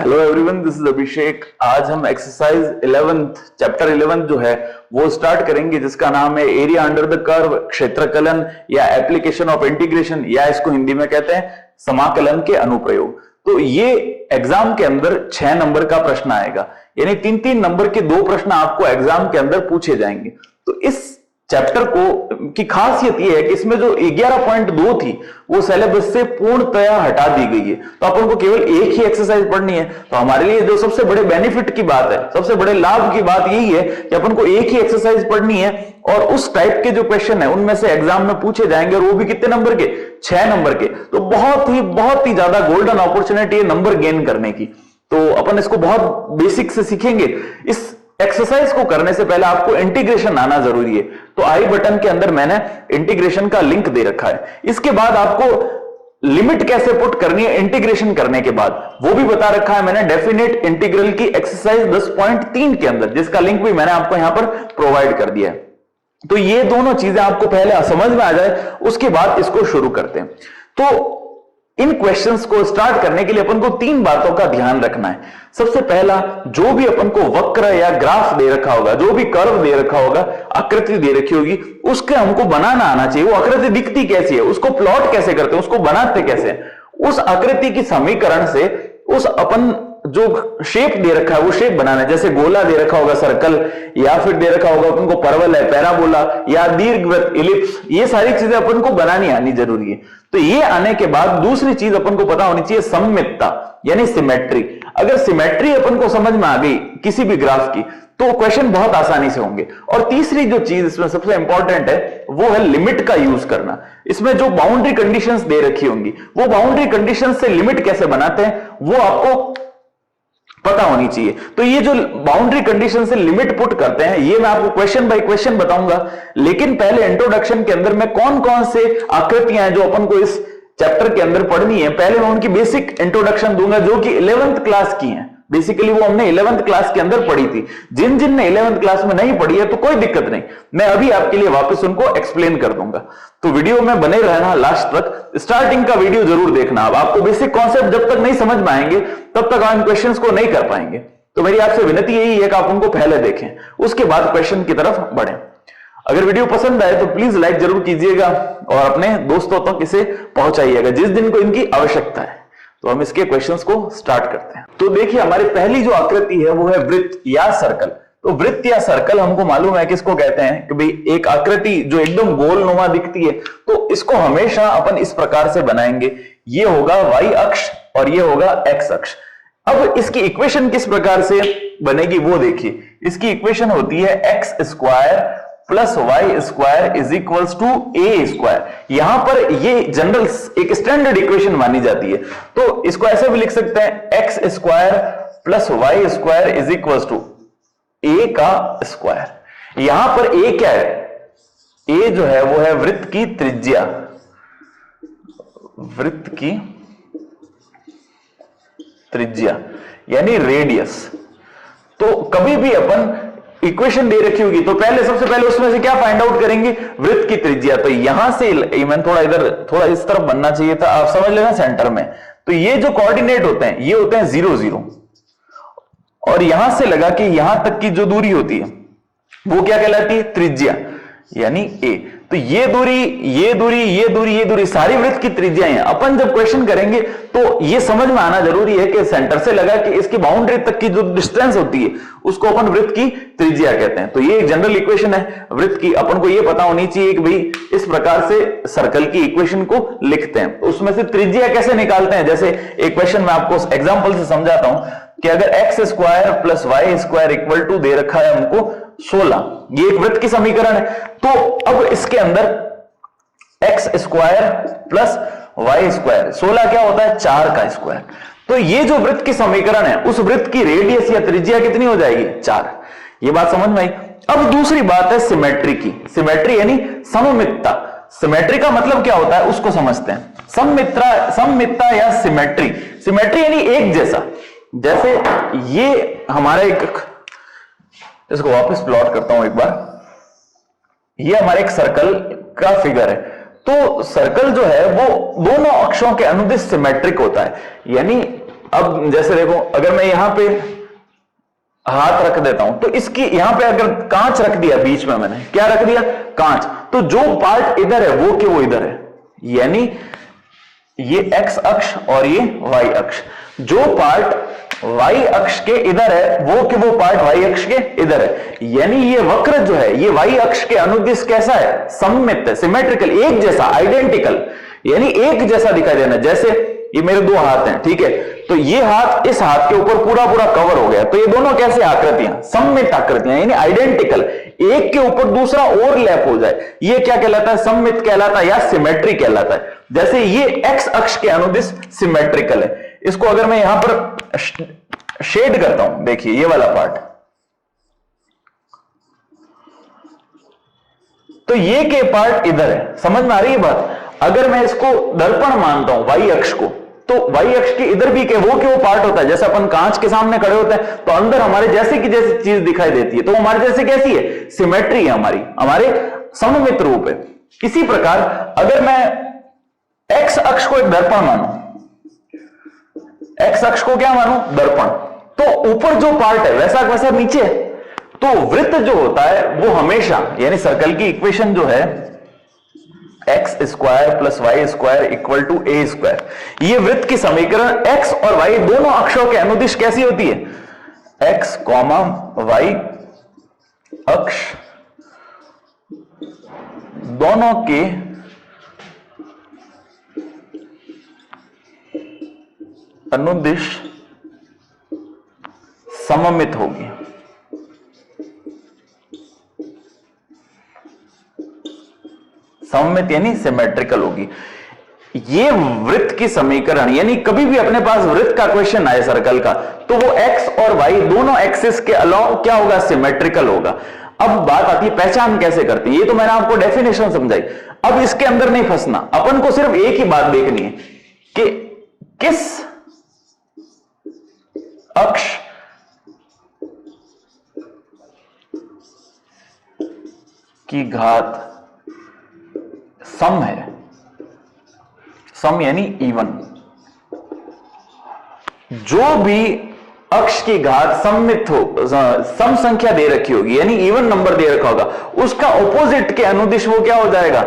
Hello everyone, this is अभिषेक। आज हम exercise 11th chapter 11 जो है वो स्टार्ट करेंगे, जिसका नाम है एरिया अंडर द कर्व, क्षेत्रकलन या एप्लीकेशन ऑफ इंटीग्रेशन, या इसको हिंदी में कहते हैं समाकलन के अनुप्रयोग। तो ये एग्जाम के अंदर 6 नंबर का प्रश्न आएगा, यानी 3-3 नंबर के 2 प्रश्न आपको एग्जाम के अंदर पूछे जाएंगे। तो इस चैप्टर को की खासियत यह है कि इसमें जो 11.2 थी वो सिलेबस से पूर्णतया हटा दी गई है। तो अपन को केवल एक ही एक्सरसाइज पढ़नी है। तो हमारे लिए जो सबसे बड़े बेनिफिट की बात है, सबसे बड़े लाभ की बात यही है कि अपन को एक ही एक्सरसाइज पढ़नी है और उस टाइप के जो क्वेश्चन है उनमें से एग्जाम में पूछे जाएंगे, और वो भी कितने नंबर के? 6 नंबर के। तो बहुत ही ज्यादा गोल्डन अपॉर्चुनिटी है नंबर गेन करने की। तो अपन इसको बहुत बेसिक से सीखेंगे। इस एक्सरसाइज को करने से पहले आपको इंटीग्रेशन आना जरूरी है। तो आई बटन के अंदर मैंने इंटीग्रेशन का लिंक दे रखा है। इसके बाद आपको लिमिट कैसे पुट करनी है इंटीग्रेशन करने के बाद, वो भी बता रखा है मैंने डेफिनेट इंटीग्रल की एक्सरसाइज 10.3 के अंदर, जिसका लिंक भी मैंने आपको यहां पर प्रोवाइड कर दिया है। तो ये दोनों चीजें आपको पहले समझ में आ जाए, उसके बाद इसको शुरू करते हैं। तो इन क्वेश्चंस को स्टार्ट करने के लिए अपन को 3 बातों का ध्यान रखना है। सबसे पहला, जो भी अपन को वक्र या ग्राफ दे रखा होगा, जो भी कर्व दे रखा होगा, आकृति दे रखी होगी, उसके हमको बनाना आना चाहिए। वो आकृति दिखती कैसी है, उसको प्लॉट कैसे करते हैं, उसको बनाते कैसे हैं, उस आकृति की समीकरण से उस अपन जो शेप दे रखा है वो शेप बनाना है। जैसे गोला दे रखा होगा सर्कल, या फिर दे रखा होगा अपन को परवल है पैराबोला, या दीर्घवृत्त इलिप्स, ये सारी चीजें अपन को बनानी आनी जरूरी है। तो ये आने के बाद दूसरी चीज अपन को पता होनी चाहिए सममितता, यानी सिमेट्री। अगर सिमेट्री अपन को समझ में आ गई किसी भी ग्राफ की, तो क्वेश्चन बहुत आसानी से होंगे। और तीसरी जो चीज इसमें सबसे इंपॉर्टेंट है वो है लिमिट का यूज करना। इसमें जो बाउंड्री कंडीशंस दे रखी होंगी, वो बाउंड्री कंडीशंस से लिमिट कैसे बनाते हैं वो आपको पता होनी चाहिए। तो ये जो बाउंड्री कंडीशन से लिमिट पुट करते हैं, ये मैं आपको क्वेश्चन बाय क्वेश्चन बताऊंगा। लेकिन पहले इंट्रोडक्शन के अंदर मैं कौन कौन से आकृतियां हैं जो अपन को इस चैप्टर के अंदर पढ़नी है, पहले मैं उनकी बेसिक इंट्रोडक्शन दूंगा, जो कि 11th क्लास की हैं। बेसिकली वो हमने 11th क्लास के अंदर पढ़ी थी। जिन जिन ने 11th क्लास में नहीं पढ़ी है तो कोई दिक्कत नहीं, मैं अभी आपके लिए वापस उनको एक्सप्लेन कर दूंगा। तो वीडियो में बने रहना लास्ट तक, स्टार्टिंग का वीडियो जरूर देखना। अब आपको बेसिक कॉन्सेप्ट जब तक नहीं समझ में आएंगे तब तक आप इन क्वेश्चंस को नहीं कर पाएंगे। तो मेरी आपसे विनती यही है कि आप उनको पहले देखें, उसके बाद क्वेश्चन की तरफ बढ़ें। अगर वीडियो पसंद आए तो प्लीज लाइक जरूर कीजिएगा और अपने दोस्तों तक इसे पहुंचाइएगा जिस दिन को इनकी आवश्यकता है। तो हम इसके क्वेश्चंस को स्टार्ट करते हैं। तो देखिए, हमारी पहली जो आकृति है वो है वृत्त या सर्कल। तो वृत्त या सर्कल हमको मालूम है किसको कहते हैं कि भाई एक आकृति जो एकदम गोलनुमा दिखती है, तो इसको हमेशा अपन इस प्रकार से बनाएंगे। ये होगा y अक्ष और ये होगा x अक्ष। अब इसकी इक्वेशन किस प्रकार से बनेगी वो देखिए। इसकी इक्वेशन होती है x square plus y square is equals to a square. यहां पर ये जनरल एक स्टैंडर्ड इक्वेशन मानी जाती है। तो इसको ऐसे भी लिख सकते हैं, x square plus y square is equals to a का स्क्वायर। यहां पर ए क्या है? ए जो है वो है वृत्त की त्रिज्या, वृत्त की त्रिज्या यानी रेडियस। तो कभी भी अपन इक्वेशन दे रखी होगी तो पहले सबसे पहले उसमें से क्या फाइंड आउट करेंगे? वृत्त की त्रिज्या। तो यहां से मैंने थोड़ा इधर थोड़ा इस तरफ बनना चाहिए था, आप समझ लेना सेंटर में। तो ये जो कोऑर्डिनेट होते हैं ये होते हैं 0 0, और यहां से लगा कि यहां तक की जो दूरी होती है वो क्या कहलाती है? त्रिज्या यानी ए। तो ये दूरी, ये दूरी, ये दूरी, ये दूरी सारी वृत्त की त्रिज्या है। अपन जब क्वेश्चन करेंगे तो ये समझ में आना जरूरी है कि सेंटर से लगा कि इसकी बाउंड्री तक की जो डिस्टेंस होती है उसको अपन वृत्त की त्रिज्या कहते हैं। तो ये एक जनरल इक्वेशन है वृत्त की। अपन को ये पता होनी चाहिए कि भाई इस प्रकार से सर्कल की इक्वेशन को लिखते हैं। उसमें से त्रिज्या कैसे निकालते हैं? जैसे एक क्वेश्चन मैं आपको एग्जाम्पल से समझाता हूं कि अगर x square plus y square equal to दे रखा है हमको 16, ये एक वृत्त की समीकरण है। तो अब इसके अंदर x square plus y square, 16 क्या होता है? 4 का स्क्वायर। तो ये जो वृत्त की समीकरण है उस वृत्त की रेडियस या त्रिज्या कितनी हो जाएगी? 4। ये बात समझ में आई। अब दूसरी बात है सिमेट्री की। सिमेट्री यानी सममितता। सिमेट्री का मतलब क्या होता है उसको समझते हैं। सममितता या सिमेट्री, सिमेट्री यानी एक जैसा। जैसे ये हमारा एक, इसको वापस प्लॉट करता हूं एक बार। ये हमारे एक सर्कल का फिगर है। तो सर्कल जो है वो दोनों अक्षों के अनुदिश सिमेट्रिक होता है, यानी अब जैसे देखो, अगर मैं यहां पे हाथ रख देता हूं तो इसकी यहां पे अगर कांच रख दिया बीच में, मैंने क्या रख दिया, कांच, तो जो पार्ट इधर है वो के वो इधर है, यानी ये एक्स अक्ष और ये वाई अक्ष, जो पार्ट वाई अक्ष के इधर है वो के वो पार्ट वाई अक्ष के इधर है, यानी ये वक्र जो है ये वाई अक्ष के अनुदिश कैसा है, सममित है, सिमेट्रिकल, एक जैसा, आइडेंटिकल, यानी एक जैसा दिखाई देना। जैसे ये मेरे दो हाथ हैं, ठीक है, तो ये हाथ इस हाथ के ऊपर पूरा पूरा कवर हो गया, तो ये दोनों कैसे आकृतियां, सममित आकृतियां, यानी आइडेंटिकल, एक के ऊपर दूसरा ओवरलैप हो जाए, ये क्या कहलाता है, सममित कहलाता है या सिमेट्री कहलाता है। जैसे ये एक्स अक्ष के अनुदिश सिमेट्रिकल है। इसको अगर मैं यहां पर शेड करता हूं, देखिए ये वाला पार्ट, तो ये के पार्ट इधर है, समझ में आ रही है बात। अगर मैं इसको दर्पण मानता हूं वाई अक्ष को, तो वाई अक्ष के इधर भी के वो पार्ट होता है, जैसे अपन कांच के सामने खड़े होते हैं तो अंदर हमारे जैसे की जैसी चीज दिखाई देती है, तो हमारे जैसे कैसी है, सिमेट्री है, हमारे सममित रूप है। इसी प्रकार अगर मैं एक्स अक्ष को एक दर्पण मानूं, एक्स अक्ष को क्या मानूं, दर्पण, तो ऊपर जो पार्ट है वैसा वैसा नीचे है, तो वृत्त जो होता है वो हमेशा, यानी सर्कल की इक्वेशन जो है x square plus y square equal to a square, ये वृत्त की समीकरण एक्स और वाई दोनों अक्षों के अनुदिश कैसी होती है, एक्स कॉमा वाई अक्ष दोनों के अनुदिश सममित होगी। सममित यानी सिमेट्रिकल होगी। ये वृत्त की समीकरण, यानी कभी भी अपने पास वृत्त का क्वेश्चन आए सर्कल का, तो वो एक्स और वाई दोनों एक्सिस के अलावा क्या होगा, सिमेट्रिकल होगा। अब बात आती है पहचान कैसे करते हैं, ये तो मैंने आपको डेफिनेशन समझाई, अब इसके अंदर नहीं फंसना, अपन को सिर्फ एक ही बात देखनी है कि किस अक्ष की घात सम है, सम यानी इवन, जो भी अक्ष की घात सममित हो, सम संख्या दे रखी होगी, यानी इवन नंबर दे रखा होगा, उसका ऑपोजिट के अनुदिश वो क्या हो जाएगा,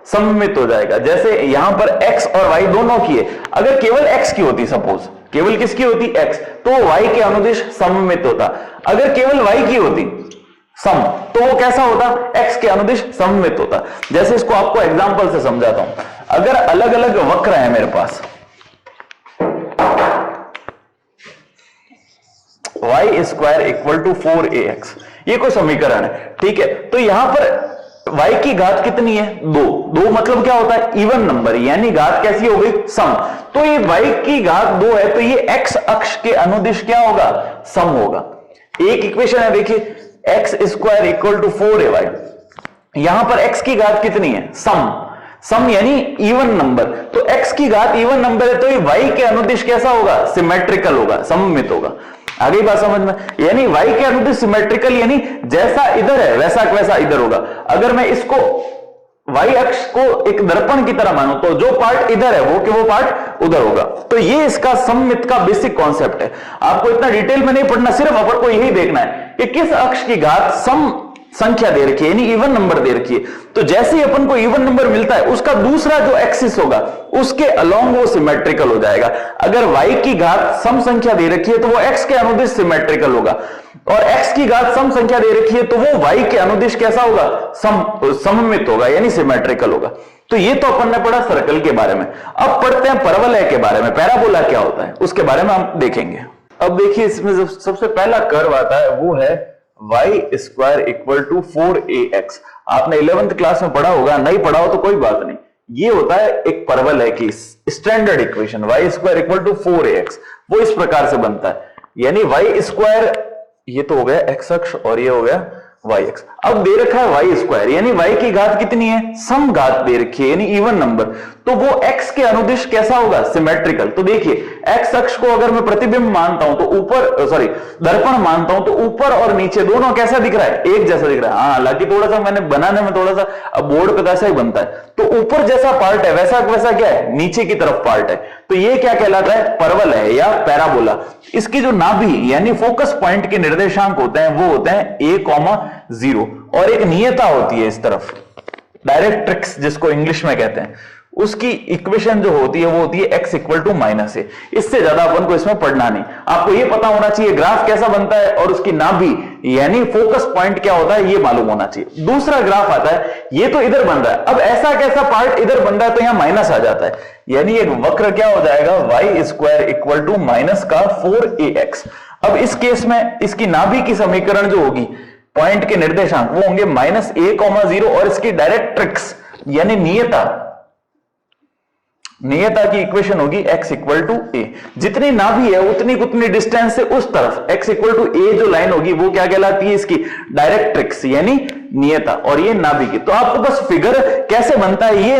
सममित हो जाएगा। जैसे यहां पर x और y दोनों की है, अगर केवल x की होती, सपोज केवल किसकी होती, x, तो y के अनुदिश सममित होता। अगर केवल y की होती सम, तो वो कैसा होता, x के अनुदिश सममित होता। जैसे इसको आपको एग्जांपल से समझाता हूं, अगर अलग अलग वक्र है मेरे पास, y square equal to 4ax, ये कोई समीकरण है, ठीक है, तो यहां पर y की घात कितनी है, 2, 2 मतलब क्या होता है, इवन नंबर, यानी घात कैसी हो गई, सम, तो ये y की घात 2 है, तो ये x अक्ष के अनुदिश क्या होगा, सम होगा। एक इक्वेशन है देखिए, x square equal to 4ay, यहां पर x की घात कितनी है, सम, सम यानी इवन नंबर, तो x की घात इवन नंबर है, तो ये y के अनुदिश कैसा होगा, सिमेट्रिकल होगा, सममित होगा। आगे बात समझ में, यानी y के अनुदिश सिमेट्रिकल, यानी जैसा इधर है वैसा वैसा इधर होगा। अगर मैं इसको y अक्ष को एक दर्पण की तरह मानूं, तो जो पार्ट इधर है वो के वो पार्ट उधर होगा। तो ये इसका सममित का बेसिक कॉन्सेप्ट है, आपको इतना डिटेल में नहीं पढ़ना, सिर्फ अपन को यही देखना है कि किस अक्ष की घात सम संख्या दे रखी है, यानी इवन नंबर दे रखी है, तो जैसे ही अपन को इवन नंबर मिलता है, उसका दूसरा जो एक्सिस होगा उसके अलोंग वो सिमेट्रिकल हो जाएगा। अगर y की घात सम संख्या दे रखी है तो वो x के अनुदिश सिमेट्रिकल होगा, और x की घात सम संख्या दे रखी है तो वो y के अनुदिश कैसा होगा, सममित होगा, यानी सिमेट्रिकल होगा। तो ये तो अपन ने पढ़ा सर्कल के बारे में। अब पढ़ते हैं परवलय के बारे में, पैराबोला क्या होता है उसके बारे में हम देखेंगे। अब देखिए, इसमें जो सबसे पहला कर्व आता है वो है y square equal to 4ax। आपने 11th क्लास में पढ़ा होगा, नहीं पढ़ा हो तो कोई बात नहीं, ये होता है एक परवलय की standard equation, y square equal to 4ax, वो इस प्रकार से बनता है, यानी y स्क्वायर, ये तो हो गया x अक्ष और ये हो गया y अक्ष। अब दे रखा है y स्क्वायर, यानी y की घात कितनी है, सम घात दे रखी है, यानी इवन नंबर, तो वो x के अनुदिश कैसा होगा, सिमेट्रिकल। तो देखिए x अक्ष को अगर मैं प्रतिबिंब मानता हूं तो ऊपर, सॉरी दर्पण मानता हूं तो ऊपर और नीचे दोनों कैसा दिख रहा है, एक जैसा दिख रहा है। हाँ, हालांकि थोड़ा सा मैंने बनाने में थोड़ा सा, अब बोर्ड पे कैसा ही बनता है, तो ऊपर जैसा पार्ट है वैसा वैसा क्या है, नीचे की तरफ पार्ट है। तो ये क्या कहलाता है, परवल है या पैराबोला। इसकी जो नाभि यानी फोकस पॉइंट के निर्देशांक होते हैं वो होते हैं a,0 और एक नियता होती है इस तरफ, डायरेक्ट्रिक्स जिसको इंग्लिश में कहते हैं, उसकी इक्वेशन जो होती है वो होती है x इक्वल टू माइनस ए। इससे ज्यादा अपन को इसमें पढ़ना नहीं, आपको ये पता होना चाहिए ग्राफ कैसा बनता है और उसकी नाभि यानी फोकस पॉइंट क्या होता है ये मालूम होना चाहिए। दूसरा ग्राफ आता है, ये तो इधर बन रहा है, अब ऐसा कैसा पार्ट इधर बन रहा है तो यहां माइनस आ जाता है, यानी एक वक्र क्या हो जाएगा, y square equal to minus का 4ax। अब इस केस में इसकी नाभि की समीकरण जो होगी, पॉइंट के निर्देशांक वो होंगे -a,0 और इसकी डायरेक्ट्रिक्स यानी नियता की इक्वेशन होगी x इक्वल टू ए। जितनी नाभि है उतनी उतनी डिस्टेंस से उस तरफ x इक्वल टू ए जो लाइन होगी वो क्या कहलाती है, इसकी डायरेक्ट्रिक्स यानी नियता, और ये नाभि की। तो आपको बस फिगर कैसे बनता है ये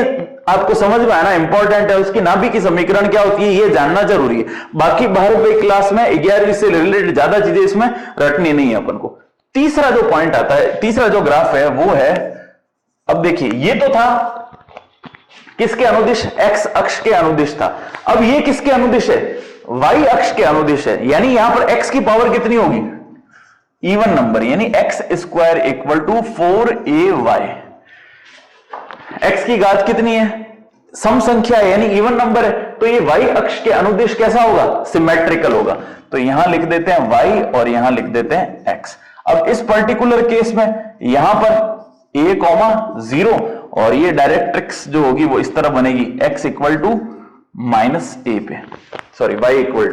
आपको समझ में आना इंपॉर्टेंट है, उसकी नाभि की समीकरण क्या होती है ये जानना जरूरी है। बाकी 12वीं क्लास में 11वीं से रिलेटेड ज्यादा चीजें इसमें रटनी नहीं है अपन को। तीसरा जो पॉइंट आता है, तीसरा जो ग्राफ है वो है, अब देखिए ये तो था किसके अनुदिश, x अक्ष के अनुदिश था। अब ये किसके अनुदिश है, y अक्ष के अनुदिश है, यानी यहां पर x की पावर कितनी होगी, इवन नंबर, यानी x square equal to 4ay। x की घात कितनी है, सम संख्या है यानी इवन नंबर है, तो ये y अक्ष के अनुदिश कैसा होगा, सिमेट्रिकल होगा। तो यहां लिख देते हैं y और यहां लिख देते हैं x। अब इस पर्टिकुलर केस में यहां पर a,0 और ये डायरेक्ट्रिक्स जो होगी वो इस तरह बनेगी, x इक्वल टू माइनस ए पे, सॉरी y इक्वल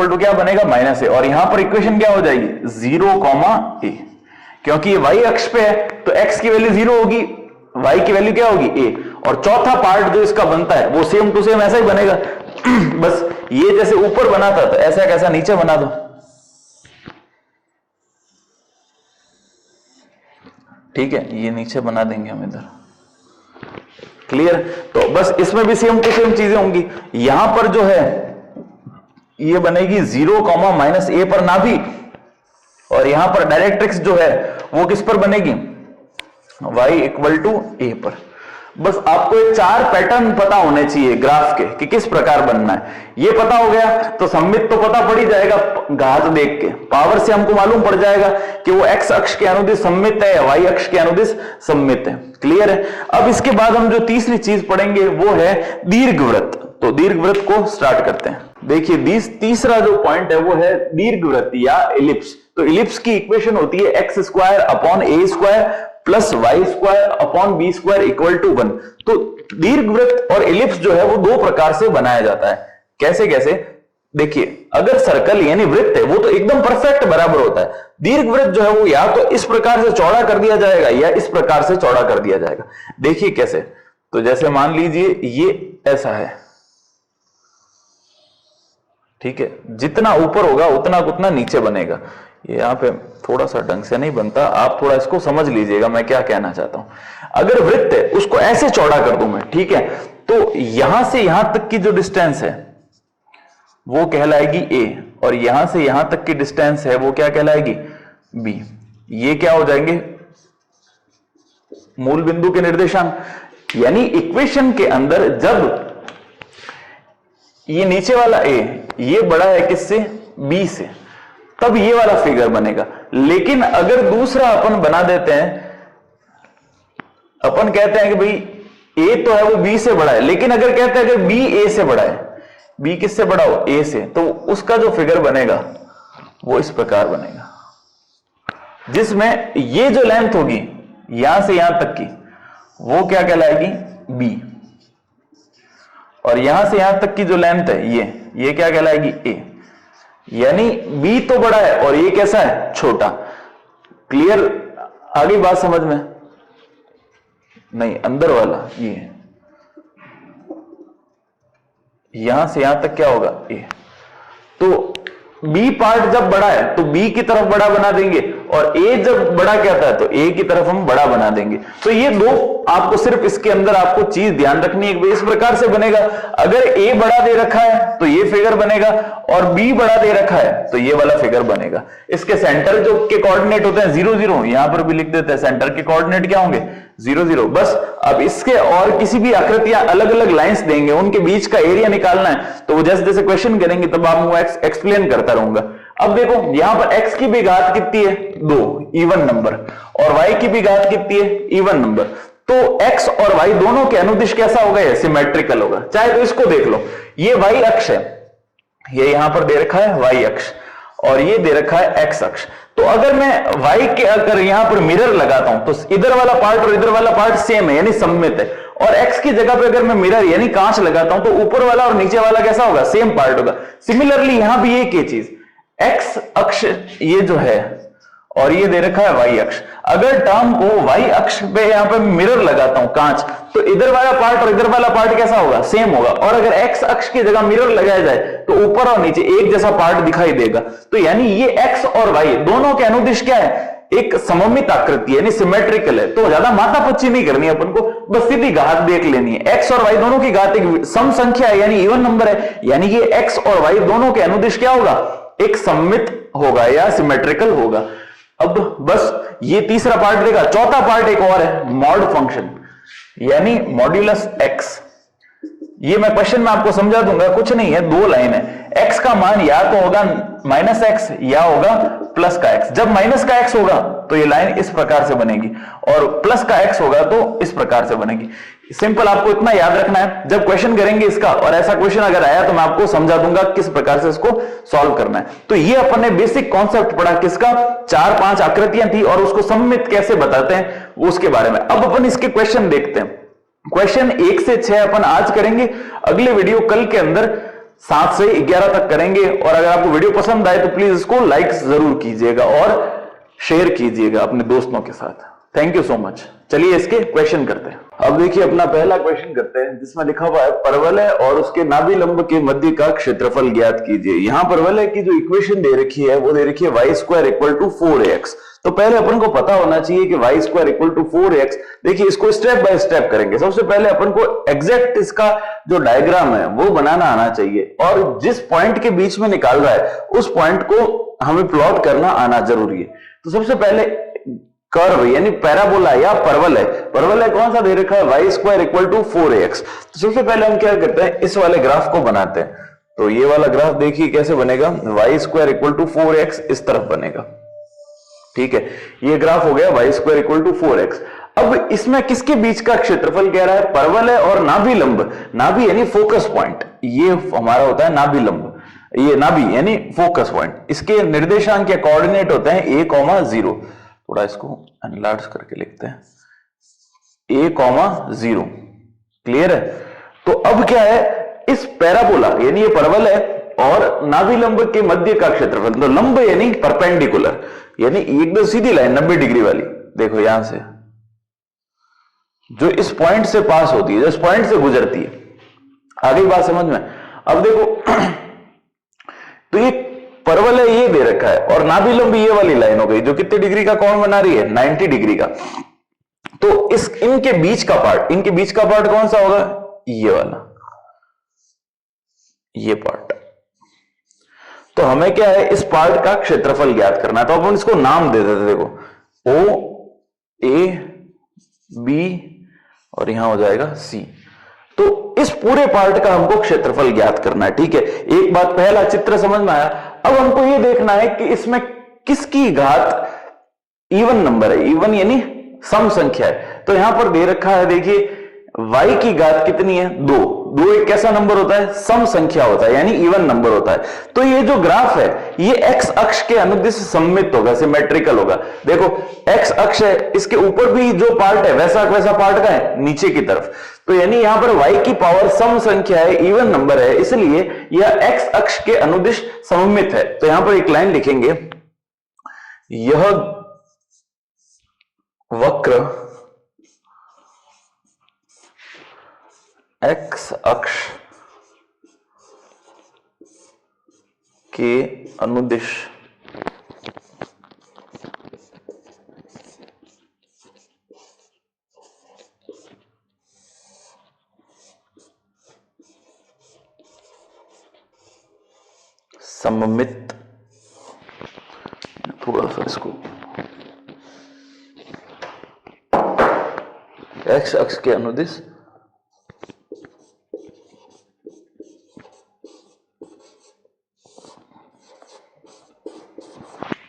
टू क्या बनेगा, माइनस ए, और यहां पर इक्वेशन क्या हो जाएगी 0,a, क्योंकि ये y अक्ष पे है तो x की वैल्यू 0 होगी, y की वैल्यू क्या होगी a, और चौथा पार्ट जो इसका बनता है वो सेम टू सेम ऐसा ही बनेगा बस ये जैसे ऊपर बना था तो ऐसा कैसा नीचे बना दो, ठीक है, ये नीचे बना देंगे हम इधर, क्लियर। तो बस इसमें भी सेम टू सेम चीजें होंगी। यहां पर जो है ये बनेगी 0, माइनस ए पर नाभि, और यहां पर डायरेक्ट्रिक्स जो है वो किस पर बनेगी, y इक्वल टू ए पर। बस आपको ये 4 पैटर्न पता होने चाहिए ग्राफ के कि किस प्रकार बनना है। ये पता हो गया तो सममित तो पता पड़ ही जाएगा, घात देख के पावर से हमको मालूम पड़ जाएगा कि वो x अक्ष के अनुदिश सममित है या y अक्ष के अनुदिश सममित है, क्लियर है। अब इसके बाद हम जो तीसरी चीज पढ़ेंगे वो है दीर्घवृत्त। तो दीर्घवृत्त को स्टार्ट करते हैं। देखिए तीसरा जो पॉइंट है वो है दीर्घवृत्त या इलिप्स। तो इलिप्स की इक्वेशन होती है x square upon a square plus y square upon b square equal to 1। तो दीर्घवृत्त और इलिप्स जो है वो 2 प्रकार से बनाया जाता है। कैसे कैसे, देखिए अगर सर्कल यानी वृत्त है वो तो एकदम परफेक्ट बराबर होता है। दीर्घवृत्त जो है वो या तो इस प्रकार से चौड़ा कर दिया जाएगा या इस प्रकार से चौड़ा कर दिया जाएगा। देखिए कैसे, तो जैसे मान लीजिए ये ऐसा है, ठीक है, जितना ऊपर होगा उतना उतना नीचे बनेगा। ये यहाँ पे थोड़ा सा ढंग से नहीं बनता, आप थोड़ा इसको समझ लीजिएगा मैं क्या कहना चाहता हूं। अगर वृत्त है उसको ऐसे चौड़ा कर दूं मैं, ठीक है, तो यहां से यहां तक की जो डिस्टेंस है वो कहलाएगी a, और यहां से यहां तक की डिस्टेंस है वो क्या कहलाएगी b। ये क्या हो जाएंगे मूल बिंदु के निर्देशांक। यानी इक्वेशन के अंदर जब ये नीचे वाला a ये बड़ा है किससे, b से, तब ये वाला फिगर बनेगा। लेकिन अगर दूसरा अपन बना देते हैं, अपन कहते हैं कि भाई a तो है वो b से बड़ा है, लेकिन अगर कहते हैं कि b a से बड़ा है, b किससे बड़ा हो, a से, तो उसका जो फिगर बनेगा वो इस प्रकार बनेगा, जिसमें ये जो लेंथ होगी यहां से यहां तक की वो क्या कहलाएगी b, और यहां से यहां तक की जो लेंथ है ये क्या कहलाएगी a। यानी b तो बड़ा है और ये कैसा है, छोटा। क्लियर, आगे बात समझ में नहीं, अंदर वाला ये यहां से यहां तक क्या होगा a। तो बी पार्ट जब बड़ा है तो बी की तरफ बड़ा बना देंगे, और ए जब बड़ा कहता है तो ए की तरफ हम बड़ा बना देंगे। तो ये दो आपको सिर्फ इसके अंदर आपको चीज ध्यान रखनी है कि इस प्रकार से बनेगा। अगर ए बड़ा दे रखा है तो ये फिगर बनेगा, और बी बड़ा दे रखा है तो ये वाला फिगर बनेगा। इसके सेंटर जो के कोऑर्डिनेट होते हैं 0 0, यहां पर भी लिख देते हैं सेंटर के कोऑर्डिनेट क्या होंगे 0 0। बस अब इसके और किसी भी आकृतियां अलग अलग लाइंस देंगे, उनके बीच का एरिया निकालना है, तो वो जैसे जैसे क्वेश्चन करेंगे तब आप वो एक्सप्लेन करता रहूंगा। अब देखो यहां पर x की भी घात कितनी है 2, इवन नंबर, और y की भी घात कितनी है इवन नंबर। तो x और y दोनों के अनुदिश कैसा होगा, ये सिमेट्रिकल होगा। चाहे तो इसको देख लो, ये y अक्ष है, ये यहां पर दे रखा है y अक्ष, और ये दे रखा है x अक्ष। तो अगर मैं y के अगर यहां पर मिरर लगाता हूं तो इधर वाला पार्ट और इधर वाला पार्ट सेम है, यानी सममित है। और x की जगह पे अगर मैं मिरर यानी कांच लगाता हूं तो ऊपर वाला और नीचे वाला कैसा होगा, सेम पार्ट होगा। सिमिलरली यहां भी एक ही चीज, x अक्ष ये जो है और ये दे रखा है y अक्ष। अगर टर्म को y अक्ष पे यहां पे मिरर लगाता हूं कांच, तो इधर वाला पार्ट और इधर वाला पार्ट कैसा होगा, सेम होगा। और अगर x अक्ष की जगह मिरर लगाया जाए तो ऊपर और नीचे एक जैसा पार्ट दिखाई देगा। तो यानी ये x और y दोनों के अनुदिश क्या है, एक सममित आकृति यानी सिमेट्रिकल है। तो ज्यादा माथापच्ची नहीं करनी है अपन को, बस सीधी घात देख लेनी है। x और y दोनों की घात एक सम संख्या है यानी इवन नंबर है, यानी ये x और y दोनों के अनुदिश क्या होगा, एक सममित होगा या सिमेट्रिकल होगा। अब बस ये तीसरा पार्ट देगा। चौथा पार्ट एक और है, मॉड फंक्शन यानी मॉड्यूलस x। ये मैं क्वेश्चन में आपको समझा दूंगा, कुछ नहीं है, दो लाइन है। x का मान या तो होगा -x या होगा प्लस का x। जब माइनस का x होगा तो ये लाइन इस प्रकार से बनेगी, और प्लस का x होगा तो इस प्रकार से बनेगी। सिंपल आपको इतना याद रखना है, जब क्वेश्चन करेंगे इसका और ऐसा क्वेश्चन अगर आया तो मैं आपको समझा दूंगा किस प्रकार से इसको सॉल्व करना है। तो ये अपन ने बेसिक कॉन्सेप्ट पढ़ा किसका, 4-5 आकृतियां थी और उसको सममित कैसे बताते हैं उसके बारे में। अब अपन इसके क्वेश्चन देखते हैं। क्वेश्चन 1 से 6 अपन आज करेंगे, अगले वीडियो कल के अंदर 7 से 11 तक करेंगे। और अगर आपको वीडियो पसंद आए तो प्लीज इसको लाइक जरूर कीजिएगा और शेयर कीजिएगा अपने दोस्तों के साथ। Thank you so much. चलिए इसके क्वेश्चन करते हैं। अब देखिए अपना पहला क्वेश्चन करते हैं, जिसमें लिखा हुआ है परवलय और उसके नाभिलंब के मध्य का क्षेत्रफल ज्ञात कीजिए। यहां परवलय की जो इक्वेशन दे रखी है वो दे रखी है y² = 4ax। तो पहले अपन को पता होना चाहिए कि y² = 4ax। देखिए इसको स्टेप बाय स्टेप करेंगे। सबसे पहले अपन को एग्जैक्ट इसका जो डायग्राम है वो बनाना आना चाहिए, और जिस पॉइंट के बीच में निकाल रहा है उस पॉइंट को हमें प्लॉट करना आना जरूरी है। तो सबसे पहले कर्व यानी पैराबोला या परवलय, परवलय कौन सा दे रखा है, y² = 4ax। तो सबसे पहले हम क्या करते हैं, इस वाले ग्राफ को बनाते हैं। तो ये वाला ग्राफ देखिए कैसे बनेगा, y² = 4ax इस तरफ बनेगा। ठीक है, ये ग्राफ हो गया y² = 4ax। अब इसमें किसके बीच का क्षेत्रफल कह रहा है, परवलय और नाभिलंब। नाभि यानी फोकस पॉइंट, ये हमारा होता है नाभिलंब, ये नाभि यानी फोकस पॉइंट। इसके निर्देशांक या कोऑर्डिनेट होते हैं a, 0। थोड़ा इसको एनलार्ज करके लिखते हैं, a, 0। क्लियर है। तो अब क्या है, इस पैराबोला यानी ये परवलय और नाभिलंब के मध्य का क्षेत्रफल, तो लंब यानी परपेंडिकुलर यानी एकदम सीधी लाइन 90 डिग्री वाली, देखो यहां से जो इस पॉइंट से पास होती है, जो इस पॉइंट से गुजरती है। आगे बात समझ में। अब देखो तो ये परवलय ये दे रखा है और नाभिलंब ये वाली लाइन हो गई जो कितने डिग्री का कोण बना रही है, 90 डिग्री का। तो इस इनके बीच का पार्ट कौन सा होगा, ये वाला, ये पार्ट। तो हमें क्या है, इस पार्ट का क्षेत्रफल ज्ञात करना है। तो अपन इसको नाम दे देते, देखो O, A, B और यहां हो जाएगा C। तो इस पूरे पार्ट का हमको क्षेत्रफल ज्ञात करना है। ठीक है, एक बात, पहला चित्र समझ में आया। अब हमको ये देखना है कि इसमें किसकी घात इवन नंबर है, इवन यानी सम संख्या है। तो यहां पर दे रखा है, देखिए y की घात कितनी है, 2। 2 एक कैसा नंबर होता है, सम संख्या होता है यानी इवन नंबर होता है। तो ये जो ग्राफ है ये x अक्ष के अनुदिश सममित होगा, सिमेट्रिकल होगा। देखो x अक्ष है, इसके ऊपर भी जो पार्ट है वैसा वैसा पार्ट का है नीचे की तरफ। तो यानी यहां पर y की पावर सम संख्या है, इवन नंबर है, इसलिए यह x अक्ष के अनुदिश सममित है। तो यहां पर एक लाइन लिखेंगे, यह वक्र x अक्ष के अनुदिश सममित, थोड़ा सा इसको एक्स अक्ष के अनुदिश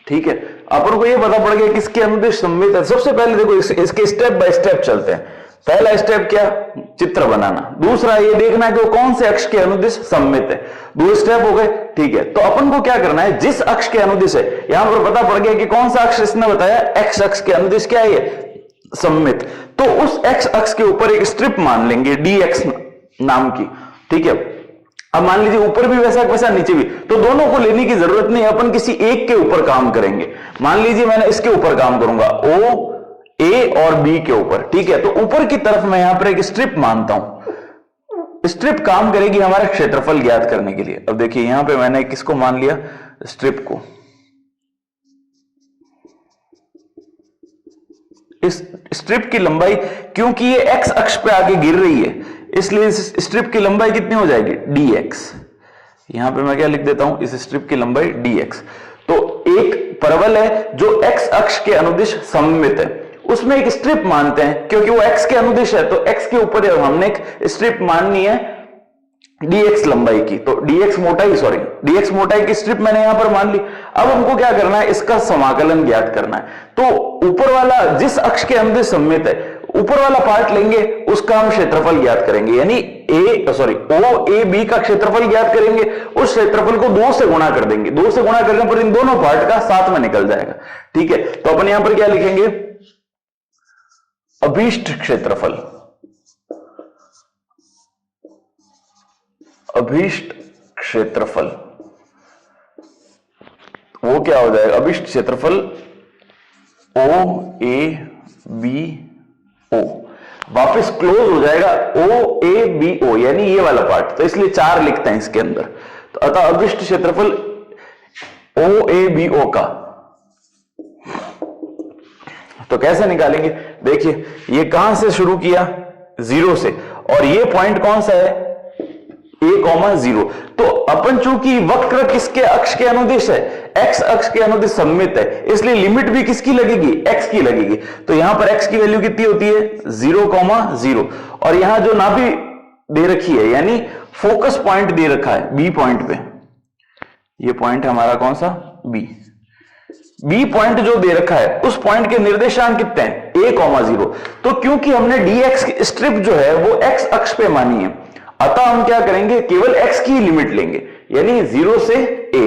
ठीक है। अपन को ये पता पड़ गया किसके अनुदिश सममित है। सबसे पहले देखो इसके स्टेप बाय स्टेप चलते हैं। पहला स्टेप क्या, चित्र बनाना। दूसरा ये देखना है कि वो कौन से अक्ष के अनुदिश सममित है। दो स्टेप हो गए, ठीक है। तो अपन को क्या करना है, जिस अक्ष के अनुदिश है, यहां पर पता पड़ गया कि कौन सा अक्ष इसने बताया, एक्स अक्ष के अनुदिश क्या है, सममित। तो उस एक्स अक्ष के ऊपर एक स्ट्रिप मान लेंगे dx नाम की, ठीक है। अब मान लीजिए ऊपर भी वैसा वैसा नीचे भी, तो दोनों को लेने की जरूरत नहीं, अपन किसी एक के ऊपर काम करेंगे। मान लीजिए मैंने इसके ऊपर काम करूंगा, ओ ए और बी के ऊपर, ठीक है। तो ऊपर की तरफ मैं यहां पर एक स्ट्रिप मानता हूं। स्ट्रिप काम करेगी हमारा क्षेत्रफल ज्ञात करने के लिए। अब देखिए यहां पे मैंने किसको मान लिया, स्ट्रिप को। इस स्ट्रिप की लंबाई, क्योंकि ये एक्स अक्ष पे आके गिर रही है, इसलिए इस स्ट्रिप की लंबाई कितनी हो जाएगी, dx। यहां पे मैं क्या लिख देता हूं, इस स्ट्रिप की लंबाई dx। तो एक परवल है जो x अक्ष के अनुदिश सममित है, उसमें एक स्ट्रिप मानते हैं, क्योंकि वो x के अनुदिश है, तो x के ऊपर हमने एक स्ट्रिप माननी है dx लंबाई की। तो dx मोटाई की स्ट्रिप मैंने यहां पर मान ली। अब हमको क्या करना है, इसका समाकलन ज्ञात करना है। तो ऊपर वाला जिस अक्ष के अनुदिश सममित है, ऊपर वाला पार्ट लेंगे, उसका हम क्षेत्रफल ज्ञात करेंगे, यानी ओ ए बी का क्षेत्रफल ज्ञात करेंगे। उस क्षेत्रफल को 2 से गुणा कर देंगे। 2 से गुणा करने पर इन दोनों पार्ट का साथ में निकल जाएगा, ठीक है। तो अपन यहां पर क्या लिखेंगे, अभीष्ट क्षेत्रफल। अभीष्ट क्षेत्रफल वो क्या हो जाएगा, अभीष्ट क्षेत्रफल ओ ए बी ओ, वापस क्लोज हो जाएगा ओ ए बी ओ, यानी ये वाला पार्ट। तो इसलिए 4 लिखते हैं इसके अंदर। तो अतः अभीष्ट क्षेत्रफल ओ ए बी ओ का, तो कैसे निकालेंगे, देखिए ये कहां से शुरू किया, 0 से, और ये पॉइंट कौन सा है, a,0। तो अपन चूंकि वक्र किसके अक्ष के अनुदिश है, x अक्ष के अनुदिश सममित है, इसलिए लिमिट भी किसकी लगेगी, x की लगेगी। तो यहां पर x की वैल्यू कितनी होती है, 0,0। और यहां जो नाभि दे रखी है, यानी फोकस पॉइंट दे रखा है b पॉइंट पे, ये पॉइंट है हमारा कौन सा, बी पॉइंट जो दे रखा है, उस पॉइंट के निर्देशांक कितने हैं, a,0। तो क्योंकि हमने dx की स्ट्रिप जो है वो x अक्ष पे मानी है, अतः हम क्या करेंगे, केवल x की लिमिट लेंगे, यानी 0 से a।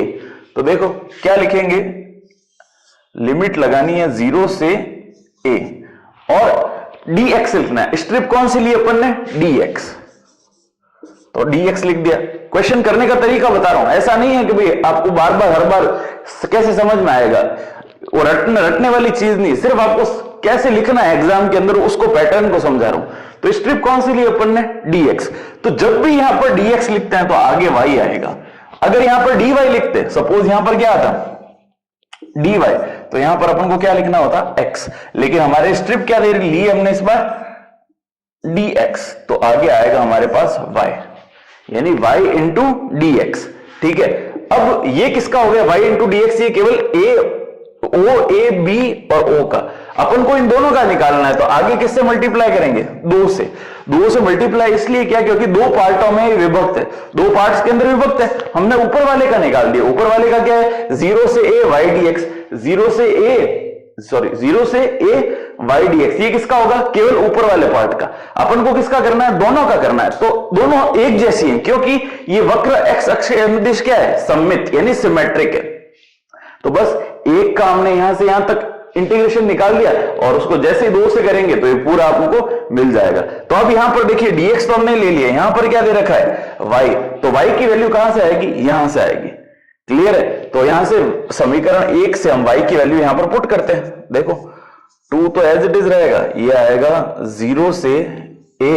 तो देखो क्या लिखेंगे, लिमिट लगानी है 0 से a, और dx लिखना है। स्ट्रिप कौन सी ली अपन ने, dx, तो dx लिख दिया। क्वेश्चन करने का तरीका बता रहा हूं, ऐसा नहीं है कि भाई आपको बार बार हर बार कैसे समझ में आएगा, वो रटने वाली चीज नहीं, सिर्फ आपको कैसे लिखना है एग्जाम के अंदर, उसको पैटर्न को समझा रहा हूं। तो स्ट्रिप कौन सी ली अपन ने, dx। तो जब भी यहां पर dx लिखते हैं तो आगे y आएगा। अगर यहां पर dy लिखते, सपोज यहां पर क्या आता, dy, तो यहां पर अपन को क्या लिखना होता, x। लेकिन हमारे स्ट्रिप क्या दे ली हमने इस बार, dx, तो आगे आएगा हमारे पास y, यानी y इंटू dx, ठीक है। अब ये किसका हो गया, y इंटू dx, ये केवल ओ ए बी और ओ का, अपन को इन दोनों का निकालना है। तो आगे किससे मल्टीप्लाई करेंगे, 2 से। 2 से मल्टीप्लाई इसलिए क्या, क्योंकि 2 पार्टों में विभक्त है, 2 पार्ट्स के अंदर विभक्त है। हमने ऊपर वाले का निकाल दिया। ऊपर वाले का क्या है, 0 से a y dx, 0 से a y dx। ये किसका होगा, केवल ऊपर वाले पार्ट का। अपन को किसका करना है, दोनों का करना है। तो दोनों एक जैसी हैं, क्योंकि ये वक्र x अक्ष के अनुदिश क्या है, सममित, यानी सिमेट्रिक है। तो बस एक का हमने यहां से यहां तक इंटीग्रेशन निकाल दिया, और उसको जैसे 2 से करेंगे तो ये पूरा आपको मिल जाएगा। तो अब यहां पर देखिए dx तो हमने ले लिया, यहां पर क्या दे रखा है, y। तो y की वैल्यू कहां से आएगी, यहां से आएगी। क्लियर है। तो यहां से समीकरण 1 से हम y की वैल्यू यहां पर पुट करते हैं। देखो 2 तो एज इट इज रहेगा, ये आएगा 0 से a,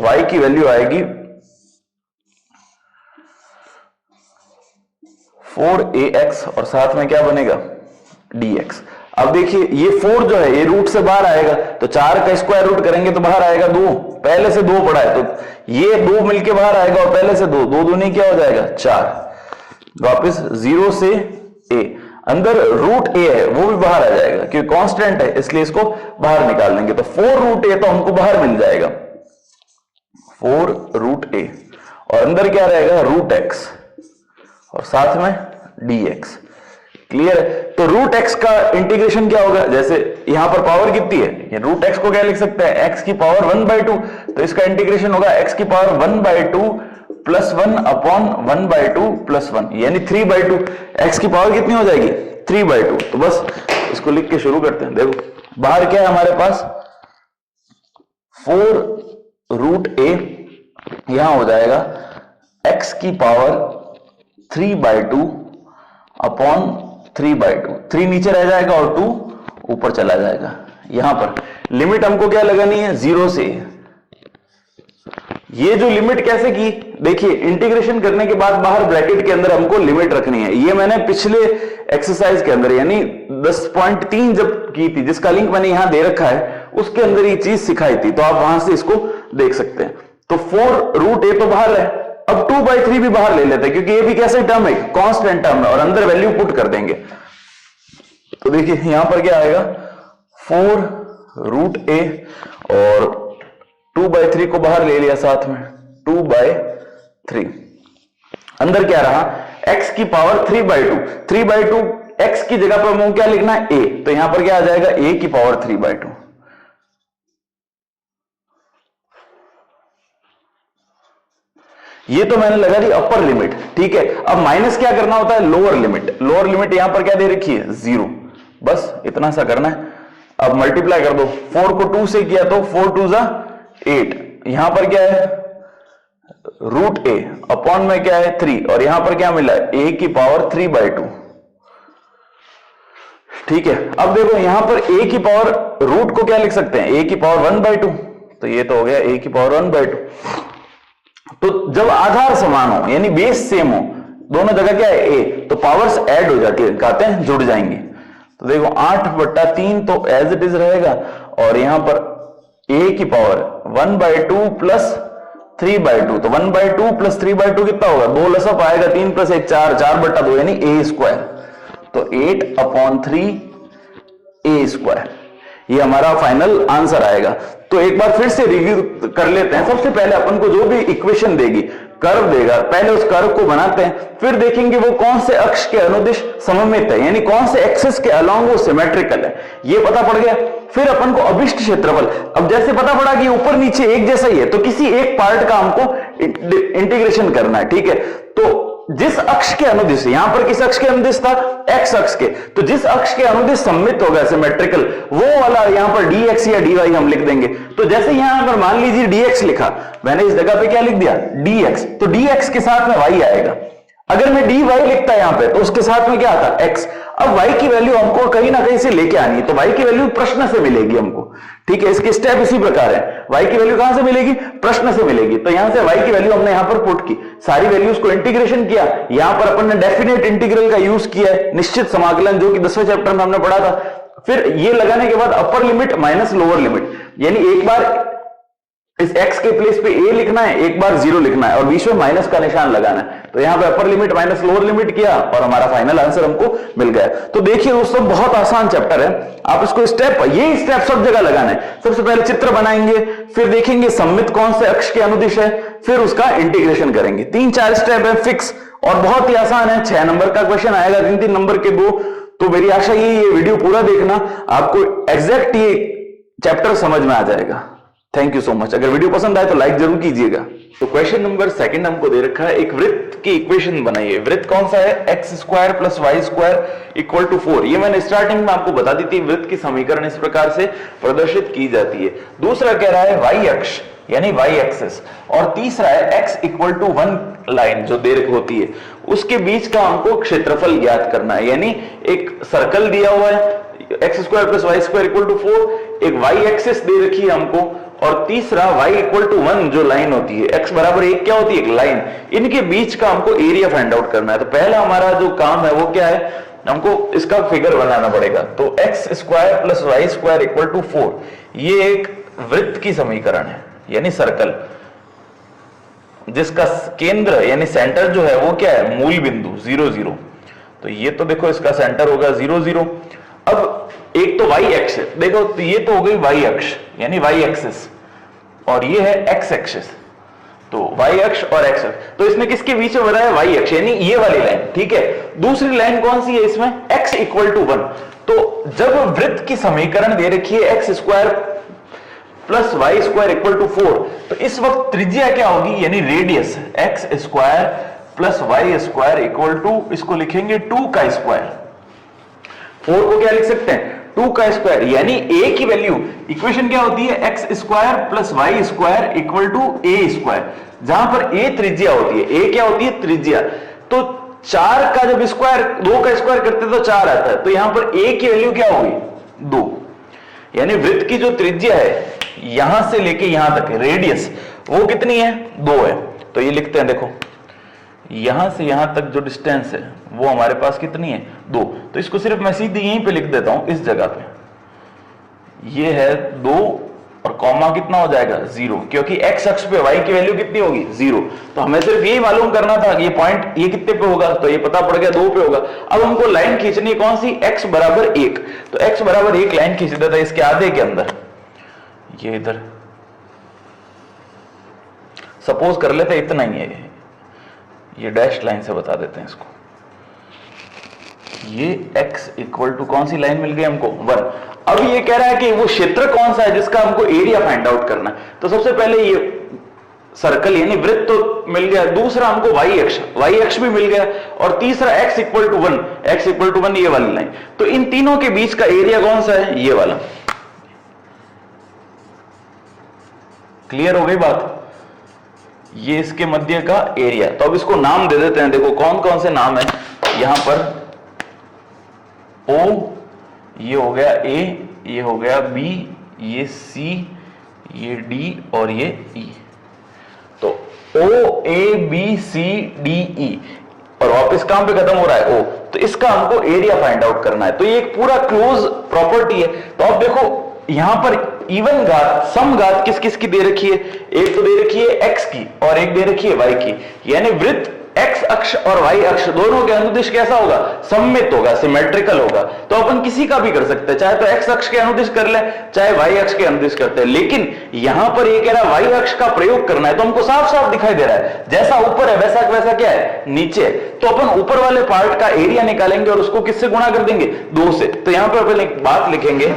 y की वैल्यू आएगी 4ax और साथ में क्या बनेगा dx। अब देखिए ये 4 जो है ये रूट से बाहर आएगा, तो 4 का स्क्वायर रूट करेंगे तो बाहर आएगा 2, पहले से 2 पड़ा है तो ये 2 मिलके बाहर आएगा और पहले से 2, 2 दूनी क्या हो जाएगा 4। वापस 0 से a, अंदर रूट a है वो भी बाहर आ जाएगा क्योंकि कांस्टेंट है इसलिए इसको बाहर निकाल लेंगे, तो 4 रूट a तो हमको बाहर मिल जाएगा 4 रूट a और अंदर क्या रहेगा रूट x और साथ में dx। क्लियर है? तो रूट x का इंटीग्रेशन क्या होगा, जैसे यहां पर पावर कितनी है, ये रूट x को क्या लिख सकते हैं x की पावर 1/2, तो इसका इंटीग्रेशन होगा x की पावर 1/2 प्लस 1 अपॉन 1/2 प्लस 1 यानी 3/2। x की पावर कितनी हो जाएगी 3/2। तो बस इसको लिख के शुरू करते हैं। देखो बाहर क्या है हमारे पास 4 रूट a, यहां हो जाएगा x की पावर 3/2 अपॉन 3/2, 3 नीचे रह जाएगा और 2 ऊपर चला जाएगा। यहां पर लिमिट हमको क्या लगानी है 0 से। ये जो लिमिट कैसे की, देखिए इंटीग्रेशन करने के बाद बाहर ब्रैकेट के अंदर हमको लिमिट रखनी है। ये मैंने पिछले एक्सरसाइज के अंदर यानी 10.3 जब की थी, जिसका लिंक मैंने यहां दे रखा है, उसके अंदर ये चीज सिखाई थी, तो आप वहां से इसको देख सकते हैं। तो 4 रूट a तो बाहर है, अब 2/3 भी बाहर ले लेते हैं क्योंकि ये भी कैसे टर्म है कांस्टेंट टर्म है और अंदर वैल्यू पुट कर देंगे। तो देखिए यहां पर क्या आएगा 4 रूट a और 2/3 को बाहर ले लिया साथ में 2/3, अंदर क्या रहा x की पावर 3/2, 3/2 x की जगह पर हमको क्या लिखना है a, तो यहां पर क्या आ जाएगा a की पावर 3/2। ये तो मैंने लगा दी अपर लिमिट, ठीक है। अब माइनस क्या करना होता है लोअर लिमिट, लोअर लिमिट यहां पर क्या दे रखी है 0, बस इतना सा करना है। अब मल्टीप्लाई कर दो, 4 को 2 से किया तो 4 2 जा 8, यहां पर क्या है रूट a अपॉन में क्या है 3 और यहां पर क्या मिला a की पावर 3/2, ठीक है। अब देखो यहां पर a की पावर रूट को क्या लिख सकते हैं a की पावर 1/2, तो ये तो हो गया a की पावर 1/2। तो जब आधार समान हो यानी बेस सेम हो, दोनों जगह क्या है a, तो पावर्स ऐड हो जाती है, कहते हैं जुड़ जाएंगे। तो देखो 8/3 तो एज इट इज रहेगा और यहां पर a की पावर 1/2 प्लस 3/2, तो 1/2 प्लस 3/2 कितना होगा 2 लसअप आएगा, 3 प्लस 1 4, 4/2 यानी a², तो 8/3 a², ये हमारा फाइनल आंसर आएगा। तो एक बार फिर से रिव्यू कर लेते हैं। सबसे पहले अपन को जो भी इक्वेशन देगी, कर्व देगा, पहले उस कर्व को बनाते हैं, फिर देखेंगे वो कौन से अक्ष के अनुदिश सममित है यानी कौन से एक्सिस के अलोंग वो सिमेट्रिकल है, ये पता पड़ गया। फिर अपन को अभिष्ट क्षेत्रफल, अब जैसे पता पड़ा कि ऊपर नीचे एक जैसा ही है, तो किसी एक पार्ट का हमको इंटीग्रेशन करना है, ठीक है। तो जिस अक्ष के अनुदिश, यहां पर किस अक्ष के अनुदिश था एक्स अक्ष के, तो जिस अक्ष के अनुदिश सममित होगा सिमेट्रिकल, वो वाला यहां पर dx या dy हम लिख देंगे। तो जैसे यहां पर मान लीजिए dx लिखा, मैंने इस जगह पे क्या लिख दिया dx, तो dx के साथ में y आएगा। अगर मैं dy लिखता है यहां पे तो उसके साथ में क्या आता x। अब y की वैल्यू हमको कहीं ना कहीं से लेके आनी है, तो y की वैल्यू प्रश्न से मिलेगी हमको, ठीक है। इसके स्टेप इसी प्रकार है, y की वैल्यू कहां से मिलेगी प्रश्न से मिलेगी, तो यहां से y की वैल्यू हमने यहां पर पुट की, सारी वैल्यूज को इंटीग्रेशन किया। यहां पर अपन ने डेफिनेट इंटीग्रल का यूज किया है, निश्चित समाकलन, जो कि 10वें चैप्टर में हमने पढ़ा था। फिर ये लगाने के बाद upper limit minus lower limit, यानी एक बार इस x के प्लेस पे a लिखना है, एक बार 0 लिखना है और बीच में माइनस का निशान लगाना है। तो यहां पे upper limit minus lower limit किया और हमारा फाइनल आंसर हमको मिल गया। तो देखिए दोस्तों बहुत आसान चैप्टर है, आप इसको स्टेप, ये स्टेप सब जगह लगाना है। सबसे पहले चित्र बनाएंगे, फिर देखेंगे सममित कौन से अक्ष के अनुदिश है, फिर उसका इंटीग्रेशन करेंगे। 3-4 स्टेप है फिक्स और बहुत ही आसान है। 6 नंबर का क्वेश्चन आएगा, 3-3 नंबर के 2। तो मेरी आशा ये वीडियो पूरा देखना, आपको एग्जैक्ट ये चैप्टर समझ में आ जाएगा। Thank you so much. अगर वीडियो पसंद आए तो लाइक जरूर कीजिएगा। तो क्वेश्चन नंबर 2 हमको दे रखा है, एक वृत्त की इक्वेशन बनाइए। वृत्त कौन सा है x² + y² = 4। ये मैंने स्टार्टिंग में आपको बता दी थी, वृत्त की समीकरण इस प्रकार से प्रदर्शित की जाती है। दूसरा कह रहा है y अक्ष यानी y एक्सिस, और तीसरा है x = 1 लाइन जो दे रखी होती है, उसके बीच का हमको क्षेत्रफल ज्ञात करना है। यानी एक सर्कल दिया हुआ है x² + y² = 4, एक y एक्सिस दे रखी है हमको और तीसरा y इक्वल टू 1 जो लाइन होती है, x बराबर 1 क्या होती है, एक लाइन, इनके बीच का हमको एरिया फाइंड आउट करना है। तो पहला हमारा जो काम है वो क्या है, हमको इसका फिगर बनाना पड़ेगा। तो x square plus y square equal to 4, ये एक वृत्त की समीकरण है, यानी सर्कल, जिसका केंद्र यानी सेंटर जो है वो क्या है, मूल बिंदु 0 0। तो ये तो देखो इसका सेंटर होगा 0 0। अब एक तो y एक्स है, देखो तो ये तो हो गई y अक्ष यानी y एक्सिस, और ये है x एक्सिस। तो y अक्ष और x अक्ष, तो इसमें किसके बीच में बना है, y अक्ष यानी ये वाली लाइन, ठीक है। दूसरी लाइन कौन सी है इसमें, x इक्वल टू 1। तो जब वृत्त की समीकरण दे रखी है x square plus y square equal to 4, तो इस वक्त त्रिज्या क्या होगी, यानी radius x square plus y square equal to, इसको लिखेंगे 2 का स्क्वायर। 4 को क्या लिख सकते हैं, 2 का स्क्वायर, यानी a की वैल्यू, इक्वेशन क्या होती है, x square plus y square equal to a square, जहां पर a त्रिज्या होती है, a क्या होती है, त्रिज्या। तो 4 का जब स्क्वायर 2 का स्क्वायर करते तो 4 आता है, तो यहां पर a की वैल्यू क्या होगी, 2, यानी वृत्त की जो त्रिज्या है यहां से लेके यहां तक रेडियस वो कितनी है, 2 है। तो ये लिखते हैं, देखो यहां से यहां तक जो डिस्टेंस है वो हमारे पास कितनी है, 2। तो इसको सिर्फ मैं सीधी यहीं पे लिख देता हूं, इस जगह पे, ये है 2 और कॉमा कितना हो जाएगा, 0, क्योंकि एक्स अक्ष पे y की वैल्यू कितनी होगी, 0। तो हमें सिर्फ यही मालूम करना था ये पॉइंट ये कितने पे होगा, तो ये पता पड़ गया 2 पे होगा। अब हमको लाइन खींचनी है कौन सी, x बराबर 1। तो x बराबर 1 लाइन खींच देता है इसके आधे के अंदर, ये इधर सपोज कर लेते इतना ही है, ये डैश लाइन से बता देते हैं इसको। ये x इक्वल टू कौन सी लाइन मिल गई हमको, 1। अब ये कह रहा है कि वो क्षेत्र कौन सा है जिसका हमको एरिया फाइंड आउट करना है। तो सबसे पहले ये सर्कल यानी वृत्त तो मिल गया, दूसरा हमको y अक्ष भी मिल गया, और तीसरा x इक्वल टू 1 ये वाली लाइन। तो इन तीनों के बीच का एरिया कौन सा है, ये वाला। क्लियर हो गई बात, ये इसके मध्य का एरिया। तो अब इसको नाम दे देते हैं, देखो कौन कौन से नाम है यहां पर, O, ये हो गया A, ये हो गया B, ये C, ये D और ये E। तो O A B C D E, और वापस कहां पे खत्म हो रहा है, O। तो इसका हमको एरिया फाइंड आउट करना है। तो ये एक पूरा क्लोज प्रॉपर्टी है। तो अब देखो यहां पर इवन घात, सम घात किस किस की दे रखी है, एक तो दे रखी है x की और एक दे रखी है y की, यानी वृत्त x अक्ष और y अक्ष दोनों के अनुदिश कैसा होगा, सममित होगा, सिमेट्रिकल होगा। तो अपन किसी का भी कर सकते हैं, चाहे तो x अक्ष के अनुदिश कर ले, चाहे y अक्ष के अनुदिश करते हैं। लेकिन यहां पर ये कह रहा है y अक्ष का प्रयोग करना है, तो हमको साफ साफ दिखाई दे रहा है जैसा ऊपर है वैसा वैसा क्या है, नीचे। तो अपन ऊपर वाले पार्ट का एरिया निकालेंगे और उसको किससे गुणा कर देंगे, 2 से। तो यहां पर अपन एक बात लिखेंगे,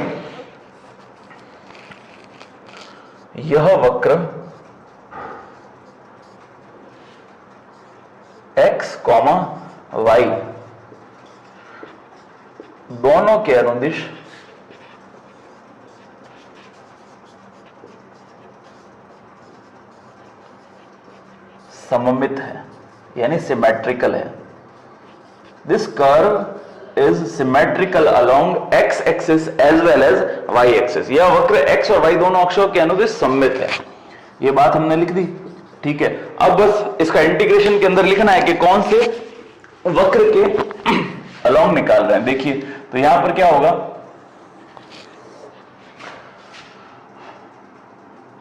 यह वक्र x, y दोनों के अनुदिश सममित है, यानी सिमेट्रिकल है। This curve is symmetrical along x axis as well as y axis. यह वक्र x और y दोनों अक्षों के अनुदिश सममित है। यह बात हमने लिख दी, ठीक है। अब बस इसका इंटीग्रेशन के अंदर लिखना है कि कौन से वक्र के अलोंग निकाल रहे हैं। देखिए तो यहां पर क्या होगा,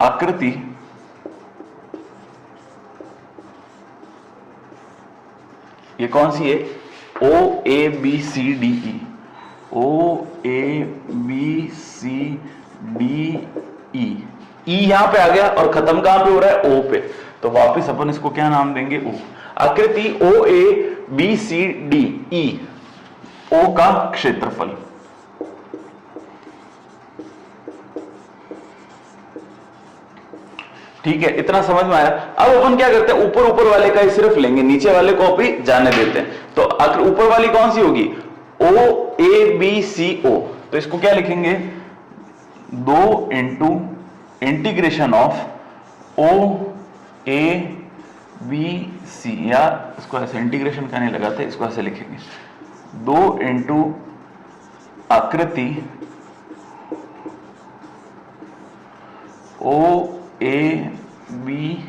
आकृति ये कौन सी है, O A B C D E, O A B C D E, E यहां पे आ गया और खत्म कहां पे हो रहा है, O पे। तो वापस अपन इसको क्या नाम देंगे, O। आकृति O A B C D E, O का क्षेत्रफल, ठीक है। इतना समझ में आया। अब अपन क्या करते हैं, ऊपर ऊपर वाले का ही सिर्फ लेंगे, नीचे वाले को भी जाने देते हैं। तो ऊपर वाली कौन सी होगी, O A B C O। तो इसको क्या लिखेंगे, 2 into integration of O A B C, या इसको ऐसे इंटीग्रेशन करने लगाते, इसको ऐसे लिखेंगे, 2 इंटू आकृति ओ ए बी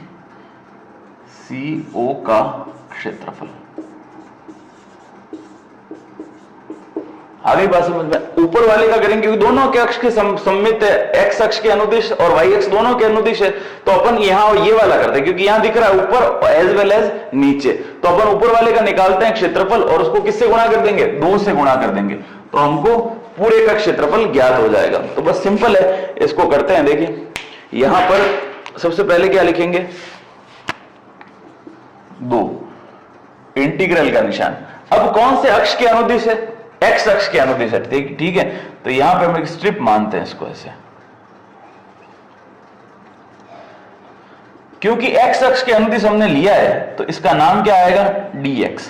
सी ओ का क्षेत्रफल। आगे बात समझ में। ऊपर वाले का करेंगे क्योंकि दोनों के अक्ष के सममित है, एक्स अक्ष के अनुदिश और वाई अक्ष दोनों के अनुदिश है, तो अपन यहां ये वाला करते हैं क्योंकि यहां दिख रहा है ऊपर एज वेल एज नीचे, तो अपन ऊपर वाले का निकालते हैं क्षेत्रफल और उसको किससे गुणा कर देंगे, 2 से गुणा कर देंगे, तो हमको पूरे का क्षेत्रफल ज्ञात हो जाएगा। तो बस सिंपल है, इसको करते हैं। देखिए यहां पर सबसे पहले क्या लिखेंगे, 2 इंटीग्रल का निशान। अब कौन से अक्ष के अनुदिश है, एक्स अक्ष के अनुदिश है, ठीक है। तो यहां पे हम एक स्ट्रिप मानते हैं इसको ऐसे, क्योंकि एक्स अक्ष के अनुदिश हमने लिया है तो इसका नाम क्या आएगा, dx।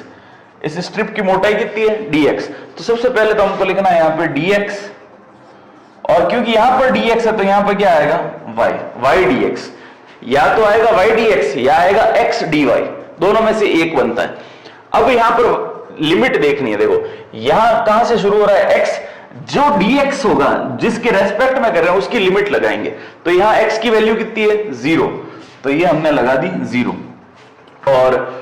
इस स्ट्रिप की मोटाई कितनी है, dx। तो सबसे पहले तो हमको लिखना है यहां पे dx, और क्योंकि यहां पर dx है तो यहां पर क्या आएगा, y dx। या तो आएगा y dx या आएगा x dy, दोनों में से एक बनता है। अब यहां पर लिमिट देखनी है, देखो यहां कहां से शुरू हो रहा है, x, जो dx होगा जिसके रेस्पेक्ट में कर रहे हैं उसकी लिमिट लगाएंगे। तो यहां x की वैल्यू कितनी है, 0, तो ये हमने लगा दी 0। और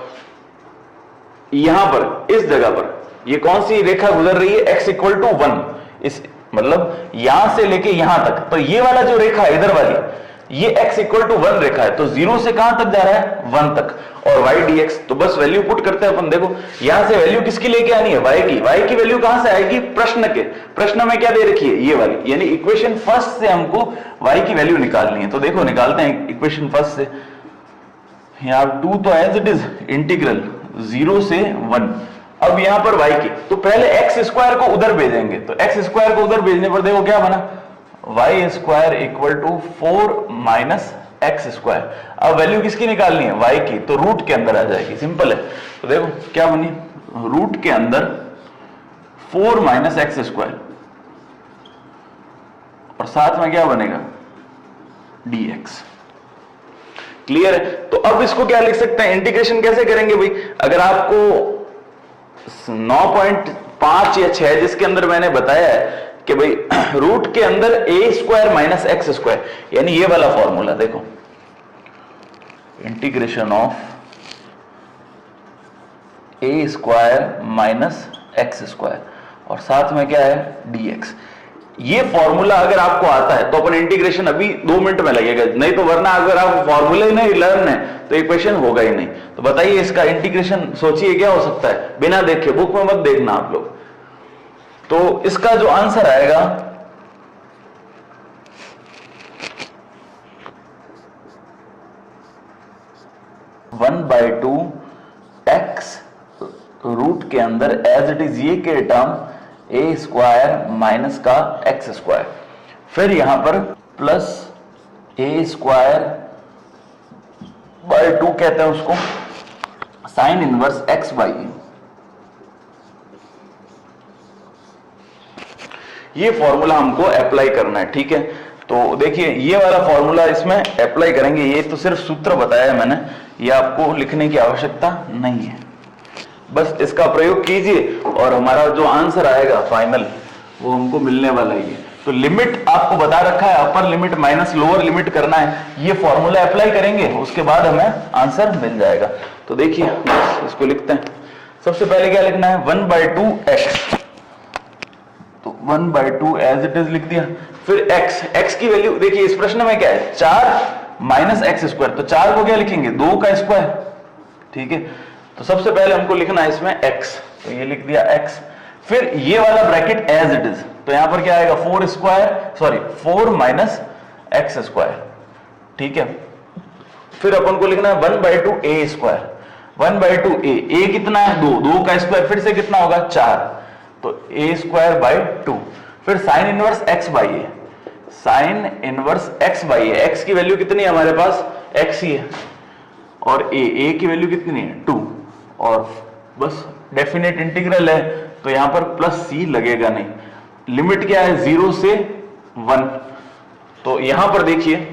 यहां पर इस जगह पर ये कौन सी रेखा गुजर रही है, x = 1, इस मतलब यहां से लेके यहां तक, तो ये वाला जो रेखा है इधर वाली, ये x = 1 रेखा है, तो 0 से कहां तक जा रहा है, 1 तक, और y dx। तो बस वैल्यू पुट करते हैं अपन। देखो यहां से वैल्यू किसकी लेके आनी है, y की वैल्यू कहां से आएगी, प्रश्न में क्या दे रखी है, ये वाली, यानी इक्वेशन फर्स्ट से हमको y की वैल्यू निकालनी है। तो देखो निकालते हैं इक्वेशन फर्स्ट से। यहां 2 तो एज इट इज इंटीग्रल 0 से 1। अब यहां पर y की, तो पहले x² को उधर भेजेंगे, तो x² को उधर भेजने पर देखो क्या बना, y² = 4 - x²। अब वैल्यू किसकी निकालनी है, y की, तो रूट के अंदर आ जाएगी, सिंपल है। तो देखो क्या बनी, रूट के अंदर 4 - x², और साथ में क्या बनेगा, dx। क्लियर है। तो अब इसको क्या लिख सकते हैं, इंटीग्रेशन कैसे करेंगे भाई, अगर आपको 9.5 या 6 जिसके अंदर मैंने बताया है कि भाई रूट के अंदर a² - x², यानी ये वाला फॉर्मूला देखो, इंटीग्रेशन ऑफ a² - x², और साथ में क्या है, dx। ये फॉर्मूला अगर आपको आता है तो अपन इंटीग्रेशन अभी 2 मिनट में लगेगा, नहीं तो वरना अगर आप फॉर्मूले नहीं लर्न है तो इक्वेशन होगा ही नहीं। तो बताइए इसका इंटीग्रेशन सोचिए क्या हो सकता है, बिना देखे, बुक में मत देखना आप लोग। तो इसका जो आंसर आएगा, (1/2 x) रूट के अंदर एज इट इज ये के टर्म a² - का x², फिर यहां पर प्लस a²/2 कहते हैं उसको, sin इनवर्स x/a। ये फॉर्मूला हमको अप्लाई करना है, ठीक है। तो देखिए ये वाला फॉर्मूला इसमें अप्लाई करेंगे, ये तो सिर्फ सूत्र बताया है मैंने, ये आपको लिखने की आवश्यकता नहीं है, बस इसका प्रयोग कीजिए और हमारा जो आंसर आएगा फाइनल वो हमको मिलने वाला ही है। तो लिमिट आपको बता रखा है, upper limit minus lower limit करना है, ये फॉर्मूला अप्लाई करेंगे, उसके बाद हमें आंसर मिल जाएगा। तो देखिए इसको लिखते हैं, सबसे पहले क्या लिखना है, 1/2 x, तो 1/2 एज इट इज लिख दिया। फिर x की वैल्यू देखिए, इस प्रश्न में क्या है, 4 - x², तो 4 को क्या लिखेंगे, 2 का स्क्वायर, ठीक है। तो सबसे पहले हमको लिखना है इसमें x, तो ये लिख दिया x। फिर ये वाला ब्रैकेट एज इट इज, तो यहां पर क्या आएगा, 4 - x², ठीक है। फिर अपन को लिखना है 1/2 a², 1/2 a कितना है, 2 का स्क्वायर, फिर से कितना होगा, 4, तो a²/2। फिर sine inverse x/a, sine inverse x/a, x की वैल्यू कितनी है हमारे पास, x ही है, और a की वैल्यू कितनी है, 2, और बस डेफिनेट इंटीग्रल है तो यहां पर प्लस c लगेगा नहीं, लिमिट क्या है, 0 से 1। तो यहां पर देखिए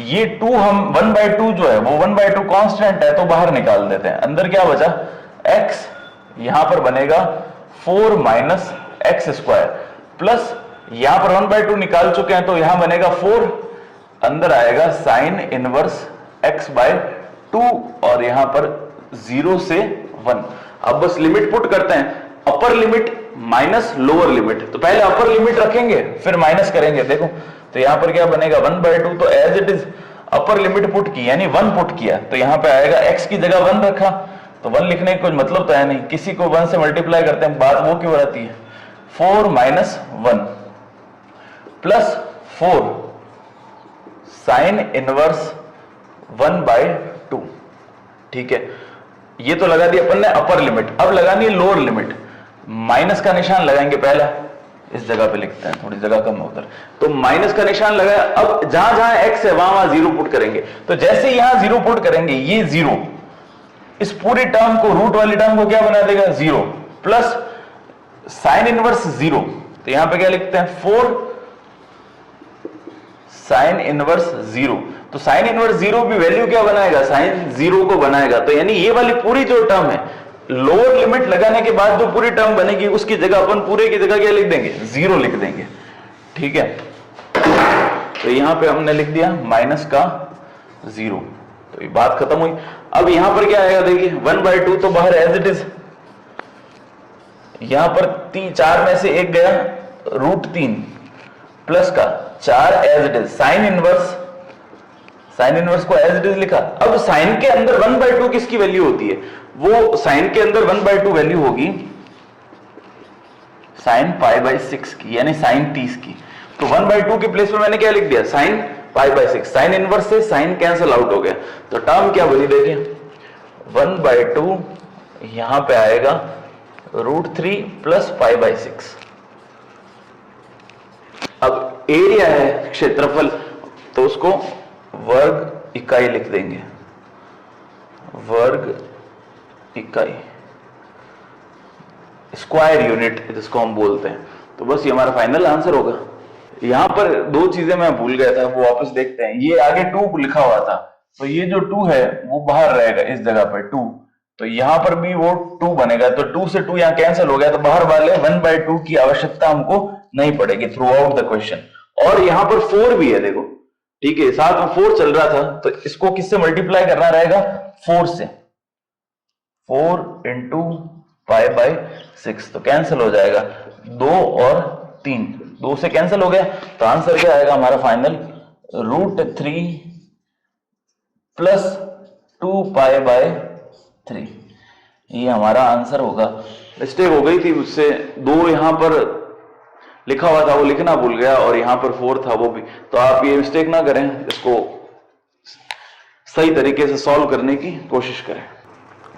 ये 2 हम 1/2 जो है वो 1/2 कांस्टेंट है, तो बाहर निकाल देते हैं, अंदर क्या बचा, x, यहां पर बनेगा 4 - x² प्लस यहां पर 1/2 निकाल चुके हैं तो यहां बनेगा 4, अंदर आएगा साइन इनवर्स x बाय 2 और यहां पर 0 से 1। अब बस लिमिट पुट करते हैं, upper limit minus lower limit. तो पहले अपर लिमिट रखेंगे फिर माइनस करेंगे। देखो तो यहां पर क्या बनेगा 1/2, तो as it is upper limit put की यानी 1 पुट किया, तो यहां पे आएगा x की जगह 1 रखा, तो 1 लिखने का कोई मतलब तो है नहीं, किसी को 1 से मल्टीप्लाई करते हैं, बात वो क्यों रहती है। 4 माइनस 1 प्लस 4 साइन इनवर्स 1/2। ठीक है, ये तो लगा दिया अपन ने अपर लिमिट। अब लगानी है लोअर लिमिट, माइनस का निशान लगाएंगे। पहला इस जगह पे लिखते हैं, थोड़ी जगह कम है उधर, तो माइनस का निशान लगाया। अब जहां जहां x है वहां 0 पुट करेंगे। तो जैसे यहां 0 पुट करेंगे, ये 0 इस पूरी टर्म को, रूट वाली टर्म को क्या बना देगा 0 प्लस साइन इनवर्स 0। तो यहां पे क्या लिखते हैं 4 साइन इनवर्स 0। तो साइन इनवर्स 0 भी वैल्यू क्या बनाएगा, साइन 0 को बनाएगा। तो यानी ये वाली पूरी जो टर्म है, लोअर लिमिट लगाने के बाद जो पूरी टर्म बनेगी उसकी जगह अपन पूरे की जगह क्या लिख देंगे 0 लिख देंगे। ठीक है, तो यहां पे हमने लिख दिया माइनस का 0, तो ये बात खत्म हुई। अब यहां पर क्या आएगा देखिए 1/2 तो बाहर एज इट इज, यहां पर 4 में से 1 गया, √3 प्लस का 4 as it is, sine inverse को एज इट इज लिखा। अब साइन के अंदर 1/2 किसकी वैल्यू होती है, वो साइन के अंदर 1/2 वैल्यू होगी साइन π/6 की, यानी साइन 30 की। तो 1/2 के प्लेस में मैंने क्या लिख दिया, साइन π/6। साइन इनवर्स से साइन कैंसिल आउट हो गया, तो टर्म क्या बनी देखिए 1/2 यहां पे आएगा √3 प्लस π/6। अब एरिया है क्षेत्रफल, तो उसको वर्ग इकाई लिख देंगे, वर्ग इकाई, स्क्वायर यूनिट जिसको हम बोलते हैं। तो बस ये हमारा फाइनल आंसर होगा। यहां पर 2 चीजें मैं भूल गया था, वो वापस देखते हैं। ये आगे 2 लिखा हुआ था, तो ये जो 2 है वो बाहर रहेगा इस जगह पर 2, तो यहां पर भी वो 2 बनेगा। तो 2 से 2 यहां कैंसिल हो गया, तो बाहर वाले 1/2 की आवश्यकता हमको नहीं पड़ेगी थ्रू आउट द क्वेश्चन। और यहां पर 4 भी है देखो, ठीक है, साथ में 4 चल रहा था, तो इसको किससे मल्टीप्लाई करना रहेगा 4 से, 4 × π/6, तो कैंसिल हो जाएगा 2 और 3, 2 से कैंसिल हो गया। तो आंसर क्या आएगा हमारा फाइनल √3 प्लस 2π/3, ये हमारा आंसर होगा। मिस्टेक हो गई थी मुझसे, 2 यहां पर लिखा हुआ था वो लिखना भूल गया, और यहां पर 4 था वो भी। तो आप ये मिस्टेक ना करें, इसको सही तरीके से सॉल्व करने की कोशिश करें।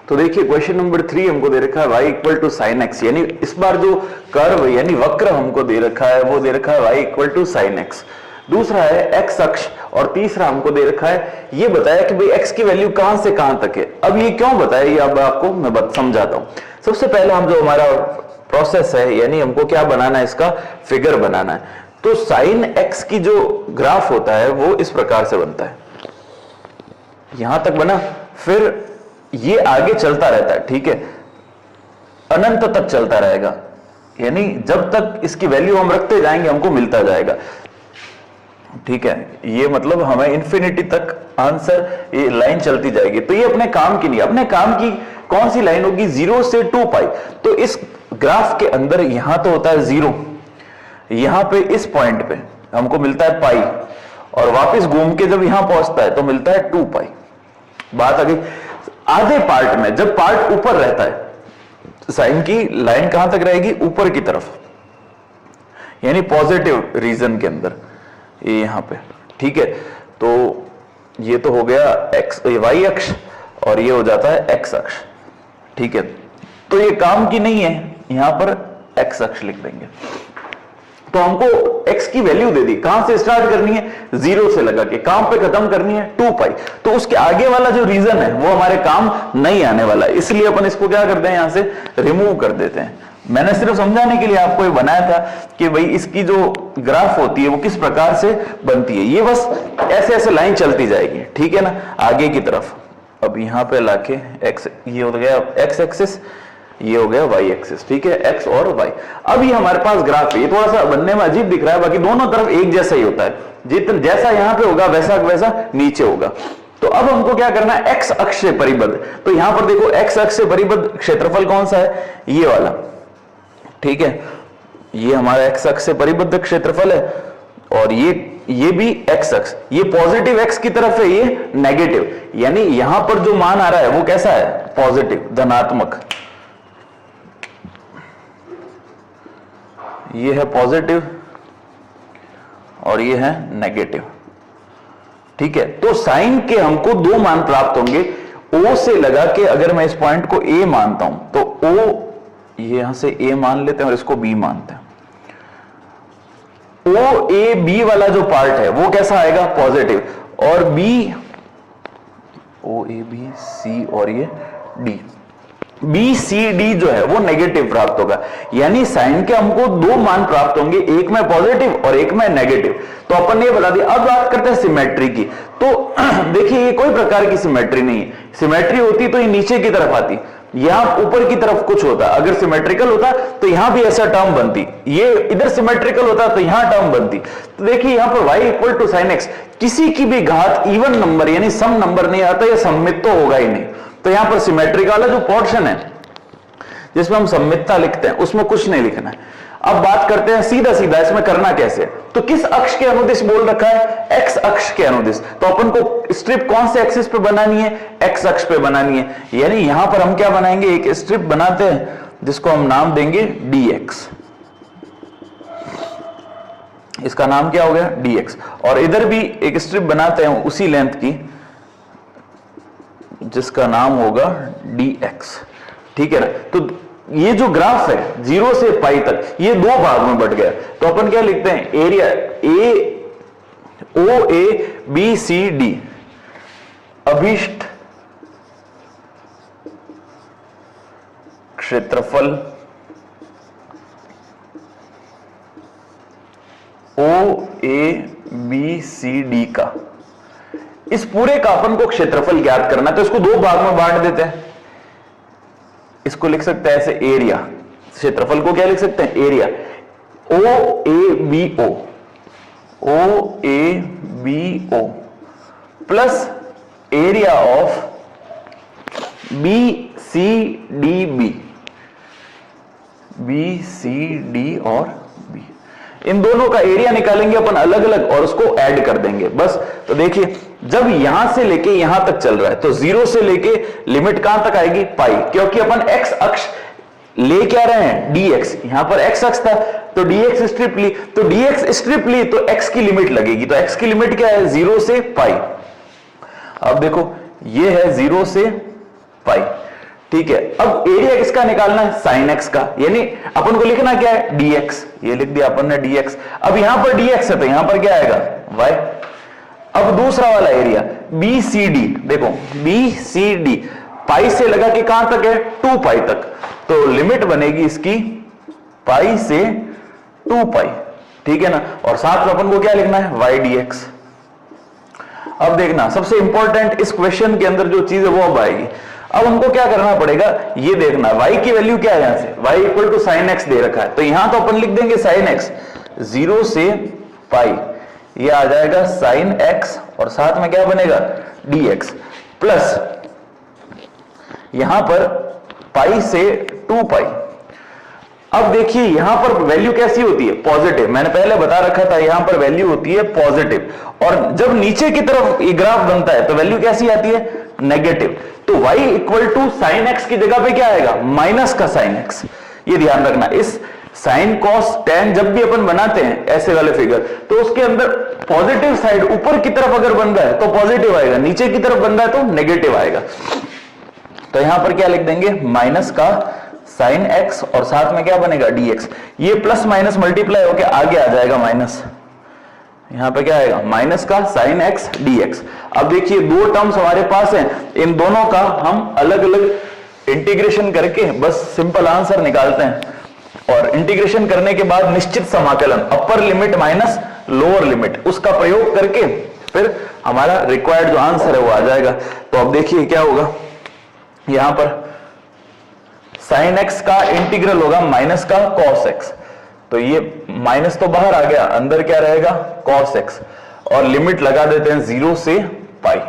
तो देखिए क्वेश्चन नंबर 3 हमको दे रखा है y = sin x, यानी इस बार जो कर्व यानी वक्र हमको दे रखा है वो दे रखा है y = sin x। दूसरा है x अक्ष, और तीसरा हमको दे रखा है, ये बताया कि भाई x की वैल्यू कहां से कहां तक है। अब ये क्यों बताया, ये अब आपको मैं समझाता हूं। सबसे पहले हम जो हमारा प्रोसेस है, यानी हमको क्या बनाना है, इसका फिगर बनाना है। तो साइन x की जो ग्राफ होता है वो इस प्रकार से बनता है, यहां तक बना, फिर ये आगे चलता रहता है, ठीक है, अनंत तक चलता रहेगा, यानी जब तक इसकी वैल्यू हम रखते जाएंगे हमको मिलता जाएगा। ठीक है, ये मतलब हमें इंफिनिटी तक आंसर, ये लाइन चलती जाएगी। तो ये अपने काम की नहीं, अपने काम की कौन सी लाइन होगी, 0 से 2π। तो इस ग्राफ के अंदर यहां तो होता है 0, यहां पे इस पॉइंट पे हमको मिलता है पाई, और वापस घूम के जब यहां पहुंचता है तो मिलता है 2π। बात आ गई। आधे पार्ट में जब पार्ट ऊपर रहता है, साइन की लाइन कहां तक रहेगी, ऊपर की तरफ, यानी पॉजिटिव रीजन के अंदर, ये यहां पे, ठीक है। तो ये तो हो गया एक्स y अक्ष, और ये हो जाता है x अक्ष, ठीक है। तो ये काम की नहीं है, यहां पर x अक्ष लिख देंगे। तो हमको x की वैल्यू दे दी, कहां से स्टार्ट करनी है, 0 से लगा के, काम पे खत्म करनी है 2π। तो उसके आगे वाला जो रीजन है वो हमारे काम नहीं आने वाला, इसलिए अपन इसको क्या करते हैं, यहां से रिमूव कर देते हैं। मैंने सिर्फ समझाने के लिए आपको ये बनाया था कि भाई इसकी जो ग्राफ होती है वो किस प्रकार से बनती है। ये बस ऐसे ऐसे लाइन चलती जाएगी, ठीक है ना, आगे की तरफ। अब यहां पे लाके x, ये हो गया x एक्सिस, ये हो गया y एक्सिस, ठीक है, x और y। अब ये हमारे पास ग्राफ है, ये थोड़ा सा बनने में अजीब दिख रहा है, बाकी दोनों तरफ एक जैसा ही होता है, जितना जैसा यहां पे होगा वैसा वैसा नीचे होगा। तो अब हमको क्या करना है, x अक्ष से परिबद्ध। तो यहां पर देखो x अक्ष से परिबद्ध क्षेत्रफल कौन सा है, ये वाला, ठीक है, ये हमारा x अक्ष से परिबद्ध क्षेत्रफल है, और ये भी x अक्ष, ये पॉजिटिव x की तरफ है, ये नेगेटिव, यानी यहां पर जो मान आ रहा है वो कैसा है, पॉजिटिव, धनात्मक, ये है पॉजिटिव और ये है नेगेटिव, ठीक है। तो साइन के हमको दो मान प्राप्त होंगे, O से लगा के अगर मैं इस पॉइंट को A मानता हूं तो O, ये यहां से A मान लेते हैं और इसको B मानते हैं, O A B वाला जो पार्ट है वो कैसा आएगा, पॉजिटिव, और B O A B C और ये D, बी सी डी जो है वो नेगेटिव प्राप्त होगा, यानी साइन के हमको दो मान प्राप्त होंगे, एक में पॉजिटिव और एक में नेगेटिव। तो अपन ने बता दिया। अब बात करते हैं सिमेट्री की। तो देखिए ये कोई प्रकार की सिमेट्री नहीं है, सिमेट्री होती तो ये नीचे की तरफ आती, यहां ऊपर की तरफ कुछ होता। अगर सिमेट्रिकल होता तो यहां भी ऐसा टर्म बनती, ये इधर सिमेट्रिकल होता तो यहां टर्म बनती। तो देखिए यहां पर y equal to sine x, किसी की भी घात इवन नंबर यानी सम नंबर नहीं आता, ये सममित तो होगा ही नहीं। तो यहां पर सिमेट्रिक वाला जो पोर्शन है जिसमें हम सममितता लिखते हैं उसमें कुछ नहीं लिखना है। अब बात करते हैं सीधा सीधा इसमें करना कैसे। तो किस अक्ष के अनुदिश बोल रखा है, x अक्ष के अनुदिश। तो अपन को स्ट्रिप कौन से एक्सिस पे बनानी है, x अक्ष पे बनानी है, यानी यहां पर हम क्या बनाएंगे, एक स्ट्रिप बनाते हैं जिसको हम नाम देंगे dx, इसका नाम क्या हो गया dx। और इधर भी एक स्ट्रिप बनाते हैं उसी लेंथ की जिसका नाम होगा dx, ठीक है ना। तो ये जो ग्राफ है 0 से पाई तक ये दो भाग में बट गया। तो अपन क्या लिखते हैं, area O A B C D, अभिष्ट क्षेत्रफल ओ ए बी सी डी का, इस पूरे का अपन को क्षेत्रफल ज्ञात करना है। तो इसको दो भाग में बांट देते हैं, इसको लिख सकते हैं ऐसे एरिया, क्षेत्रफल को क्या लिख सकते हैं, area O A B O, O A B O plus area of B C D B, B C D और बी, इन दोनों का एरिया निकालेंगे अपन अलग अलग और उसको ऐड कर देंगे बस। तो देखिए जब यहां से लेके यहां तक चल रहा है तो 0 से लेके लिमिट कहां तक आएगी, पाई, क्योंकि अपन x अक्ष ले क्या रहे हैं, dx, यहां पर x अक्ष था तो dx स्ट्रिप ली, तो dx स्ट्रिप ली तो x की लिमिट लगेगी। तो x की लिमिट क्या है, 0 से पाई। अब देखो ये है 0 से पाई, ठीक है। अब एरिया किसका निकालना है, साइन x का, यानी अपन को लिखना क्या है, dx, ये लिख दिया अपन ने dx। अब यहां पर dx है तो यहां पर क्या आएगा, y। अब दूसरा वाला एरिया BCD, देखो BCD पाई से लगा के कहां तक है, 2 पाई तक, तो लिमिट बनेगी इसकी पाई से 2 पाई, ठीक है ना। और साथ में अपन को क्या लिखना है, y dx। अब देखना सबसे इंपॉर्टेंट इस क्वेश्चन के अंदर जो चीज है वो अब आएगी। अब हमको क्या करना पड़ेगा, ये देखना y की वैल्यू क्या है, यहां से y equal to sine x दे रखा है, तो यहां तो अपन लिख देंगे साइन एक्स, 0 से पाई, ये आ जाएगा साइन एक्स और साथ में क्या बनेगा, dx, प्लस यहां पर पाई से 2 पाई। अब देखिए यहां पर वैल्यू कैसी होती है, पॉजिटिव, मैंने पहले बता रखा था यहां पर वैल्यू होती है पॉजिटिव, और जब नीचे की तरफ ये ग्राफ बनता है तो वैल्यू कैसी आती है, नेगेटिव। तो y equal to sine x की जगह पे क्या आएगा, माइनस का साइन एक्स। ये ध्यान रखना, इस साइन कॉस टेन जब भी अपन बनाते हैं ऐसे वाले फिगर, तो उसके अंदर पॉजिटिव साइड ऊपर की तरफ अगर बन रहा है तो पॉजिटिव आएगा, नीचे की तरफ बन रहा है तो नेगेटिव आएगा। तो यहां पर क्या लिख देंगे, माइनस का साइन एक्स और साथ में क्या बनेगा, dx। ये प्लस माइनस मल्टीप्लाई होकर आगे आ जाएगा माइनस, यहां पे क्या आएगा, माइनस का साइन एक्स dx। अब देखिए दो टर्म्स हमारे पास हैं, इन दोनों का हम अलग अलग इंटीग्रेशन करके बस सिंपल आंसर निकालते हैं, और इंटीग्रेशन करने के बाद निश्चित समाकलन, upper limit minus lower limit, उसका प्रयोग करके फिर हमारा रिक्वायर्ड जो आंसर है वो आ जाएगा। तो अब देखिए क्या होगा, यहां पर साइन एक्स का इंटीग्रल होगा माइनस का कॉस एक्स, तो ये माइनस तो बाहर आ गया, अंदर क्या रहेगा कॉस एक्स, और लिमिट लगा देते हैं 0 से पाई,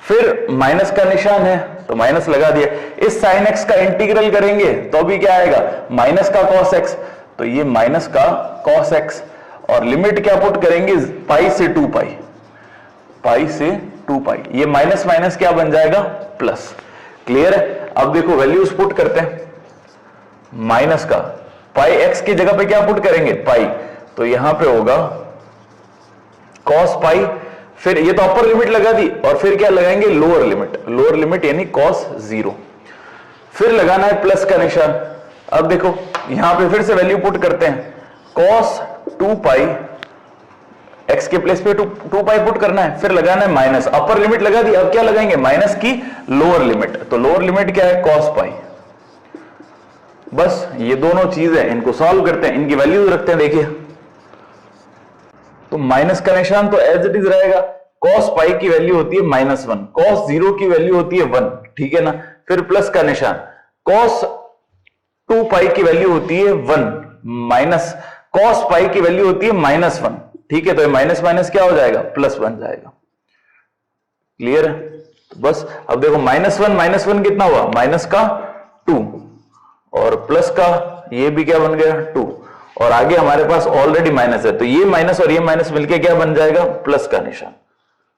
फिर माइनस का निशान है तो माइनस लगा दिया। इस साइन एक्स का इंटीग्रल करेंगे तो भी क्या आएगा माइनस का कॉस एक्स, तो ये माइनस का कॉस एक्स, और लिमिट क्या पुट करेंगे पाई से 2 पाई, पाई से 2 पाई, ये माइनस माइनस क्या बन जाएगा प्लस। क्लियर है? अब देखो वैल्यूज पुट करते हैं, माइनस का पाई एक्स की जगह पे क्या पुट करेंगे पाई, तो यहां पे होगा कॉस पाई, फिर ये तो अपर लिमिट लगा दी, और फिर क्या लगाएंगे लोअर लिमिट, लोअर लिमिट यानी कॉस 0, फिर लगाना है प्लस का निशान। अब देखो यहां पे फिर से वैल्यू पुट करते हैं, कॉस 2 पाई एक्स के प्लेस पे 2 पाई पुट करना है, फिर लगाना है माइनस, अपर लिमिट लगा दी, अब क्या लगाएंगे माइनस की लोअर लिमिट, तो लोअर लिमिट क्या है कॉस पाई। बस ये दोनों चीज है, इनको सॉल्व करते हैं, इनकी वैल्यूज रखते हैं। देखिए तो माइनस का निशान तो एज इट इज रहेगा, कॉस पाई की वैल्यू होती है -1, कॉस 0 की वैल्यू होती है 1, ठीक है ना, फिर प्लस का निशान, कॉस 2 पाई की वैल्यू होती है 1 माइनस कॉस पाई की वैल्यू होती है -1, ठीक है, तो ये माइनस माइनस क्या हो जाएगा प्लस बन जाएगा। क्लियर है? तो बस अब देखो -1 कितना हुआ माइनस का 2, और प्लस का ये भी क्या बन गया 2, और आगे हमारे पास ऑलरेडी माइनस है, तो ये माइनस और ये माइनस मिलके क्या बन जाएगा प्लस का निशान,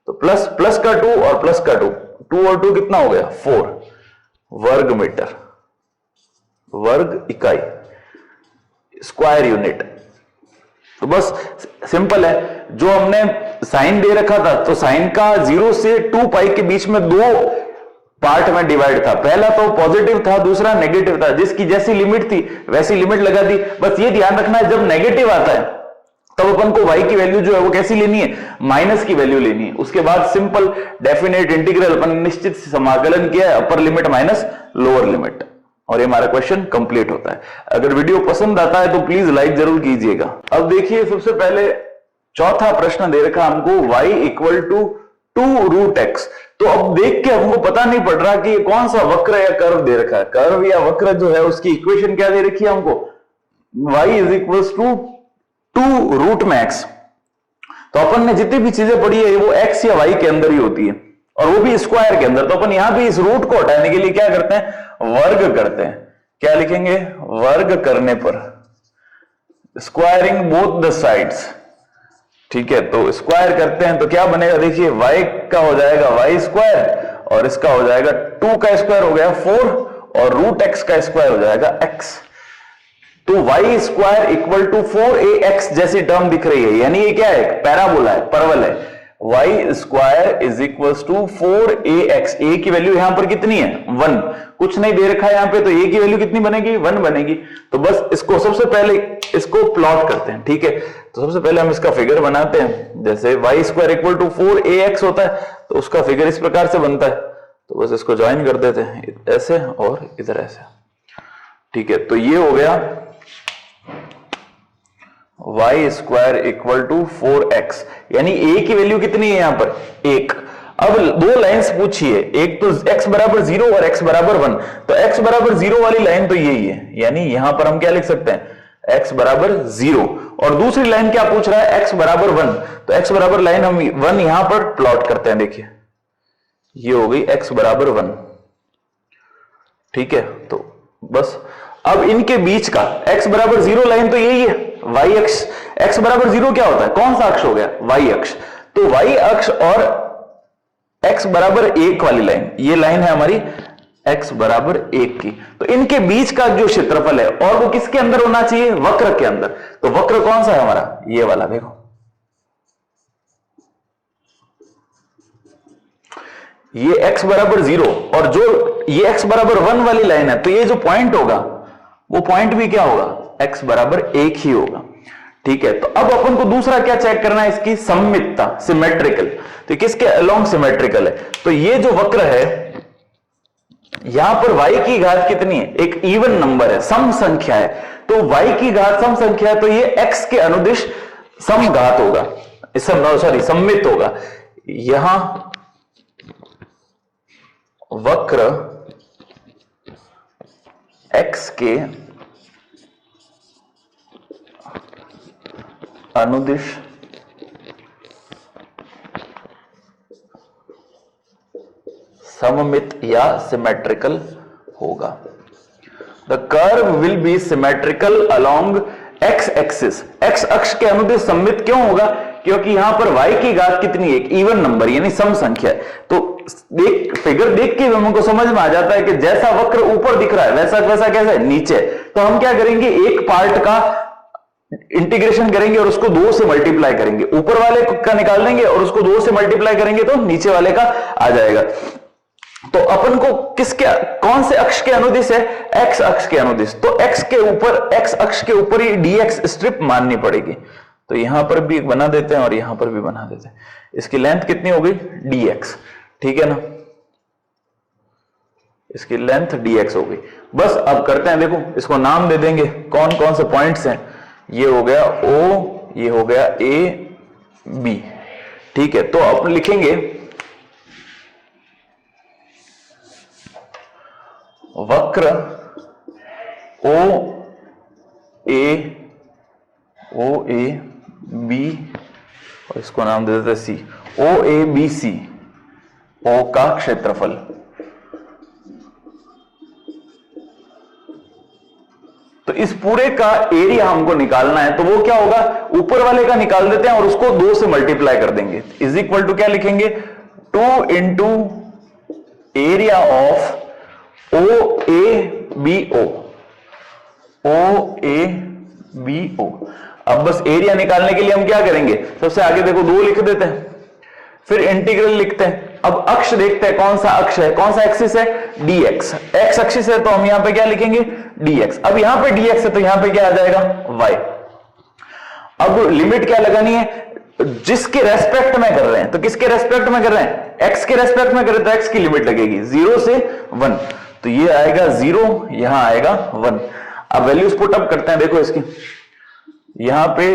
तो प्लस का 2 और प्लस का 2 और 2 कितना हो गया 4 वर्ग मीटर, वर्ग इकाई, स्क्वायर यूनिट। तो बस सिंपल है, जो हमने साइन दे रखा था, तो साइन का 0 से 2 पाई के बीच में 2 पार्ट में डिवाइड था, पहला तो पॉजिटिव था, दूसरा नेगेटिव था, जिसकी जैसी लिमिट थी वैसी लिमिट लगा दी। बस ये ध्यान रखना है जब नेगेटिव आता है तब अपन को y की वैल्यू जो है वो कैसी लेनी है माइनस की वैल्यू लेनी है। उसके बाद सिंपल डेफिनेट इंटीग्रल अपन निश्चित समाकलन किया है, upper limit minus lower limit, और ये हमारा क्वेश्चन कंप्लीट होता है। अगर वीडियो पसंद आता है तो प्लीज लाइक जरूर कीजिएगा। अब देखिए सबसे पहले चौथा प्रश्न दे रखा हमको y इक्वल टू 2√x, तो अब देख के हमको पता नहीं पड़ रहा कि कौन सा वक्र या कर्व दे रखा है, कर्व या वक्र जो है उसकी इक्वेशन क्या दे रखी है हमको, y is equal to 2√x। तो अपन ने जितनी भी चीजें पढ़ी है वो x या y के अंदर ही होती है, और वो भी स्क्वायर के अंदर, तो अपन यहां भी इस रूट को हटाने के लिए क्या करते हैं वर्ग करते हैं। क्या लिखेंगे वर्ग करने पर, स्क्वायरिंग बोथ द साइड्स, ठीक है, तो स्क्वायर करते हैं तो क्या बनेगा, देखिए y का हो जाएगा y स्क्वायर, और इसका हो जाएगा 2 का स्क्वायर हो गया 4, और √x का स्क्वायर हो जाएगा x, तो y square equal to 4ax जैसी टर्म दिख रही है, यानी ये क्या है पैराबोला है, परवल है। y square is equal to 4ax, a की वैल्यू यहां पर कितनी है 1, कुछ नहीं दे रखा है यहां पे, तो a की वैल्यू कितनी बनेगी 1 बनेगी। तो बस इसको सबसे पहले इसको प्लॉट करते हैं, ठीक है, तो सबसे पहले हम इसका फिगर बनाते हैं। जैसे y square equal to 4ax होता है तो उसका फिगर इस प्रकार से बनता है, तो बस इसको ज्वाइन कर देते हैं ऐसे और इधर ऐसे, ठीक है, तो ये हो गया y square equal to 4x, यानी a की वैल्यू कितनी है यहां पर 1। अब दो लाइंस पूछिए, एक तो x बराबर 0 और x बराबर 1, तो x बराबर 0 वाली लाइन तो यही है, यानी यहां पर हम क्या लिख सकते हैं x बराबर 0, और दूसरी लाइन क्या पूछ रहा है x बराबर 1, तो x बराबर लाइन हम 1 यहां पर प्लॉट करते हैं। देखिए ये हो गई x बराबर 1, ठीक है, तो बस अब इनके बीच का x बराबर 0 लाइन तो यही है y अक्ष, x बराबर 0 क्या होता है कौन सा अक्ष हो गया y अक्ष, तो y अक्ष और x बराबर 1 वाली लाइन, ये लाइन है हमारी x बराबर 1 की, तो इनके बीच का जो क्षेत्रफल है और वो किसके अंदर होना चाहिए वक्र के अंदर, तो वक्र कौन सा है हमारा ये वाला, देखो ये x बराबर 0 और जो ये x बराबर 1 वाली लाइन है, तो ये जो पॉइंट होगा वो पॉइंट भी क्या होगा x बराबर 1 ही होगा, ठीक है। तो अब अपन को दूसरा क्या चेक करना है, इसकी सममितता, सिमेट्रिकल, तो किसके अलोंग सिमेट्रिकल है, तो ये जो वक्र है यहां पर y की घात कितनी है, एक इवन नंबर है, सम संख्या है, तो y की घात सम संख्या है, तो ये x के अनुदिश समघात होगा, सॉरी सममित होगा। यहां वक्र x के अनुदिश सममित या सिमेट्रिकल होगा। The curve will be symmetrical along x axis. x अक्ष के अनुदिश सममित क्यों होगा? क्योंकि यहां पर y की घात कितनी है? एक इवन नंबर यानी सम संख्या है। तो देख फिगर देख के हमको समझ में आ जाता है कि जैसा वक्र ऊपर दिख रहा है वैसा वैसा कैसा है नीचे। तो हम क्या करेंगे, एक पार्ट का इंटीग्रेशन करेंगे और उसको 2 से मल्टीप्लाई करेंगे, ऊपर वाले का निकाल देंगे और उसको 2 से मल्टीप्लाई करेंगे तो नीचे वाले का आ जाएगा। तो अपन को किसके कौन से अक्ष के अनुदिश है? x अक्ष के अनुदिश। तो x के ऊपर x अक्ष के ऊपर ही dx स्ट्रिप माननी पड़ेगी। तो यहां पर भी बना देते हैं और यहां पर भी बना देते हैं। इसकी लेंथ कितनी हो गई? dx, ठीक है ना, इसकी लेंथ dx हो गई। बस अब करते हैं, देखो इसको नाम दे देंगे, कौन कौन से पॉइंट्स हैं। ये हो गया O, ये हो गया A B, ठीक है। तो अब लिखेंगे वक्र ओ ए बी और इसको नाम दे देते सी। ओ ए बी सी, ओ का क्षेत्रफल तो इस पूरे का एरिया हमको निकालना है। तो वो क्या होगा, ऊपर वाले का निकाल देते हैं और उसको 2 से मल्टीप्लाई कर देंगे। इज इक्वल टू क्या लिखेंगे? 2 into area of O A B O, O A B O. अब बस एरिया निकालने के लिए हम क्या करेंगे, सबसे आगे देखो 2 लिख देते हैं, फिर इंटीग्रल लिखते हैं। अब अक्ष देखते हैं कौन सा अक्ष है, कौन सा एक्सिस है? dx। x एक्सिस है तो हम यहां पे क्या लिखेंगे? dx। अब यहां पे dx है तो यहां पे क्या आ जाएगा? y। अब लिमिट क्या लगानी है? जिसके रेस्पेक्ट में कर रहे हैं, तो किसके रेस्पेक्ट में कर रहे हैं? x के रेस्पेक्ट में कर रहे हैं तो x की लिमिट लगेगी 0 से 1। तो ये आएगा 0, यहां आएगा 1। अब वैल्यूज पुट अप करते हैं, देखो इसकी यहां पे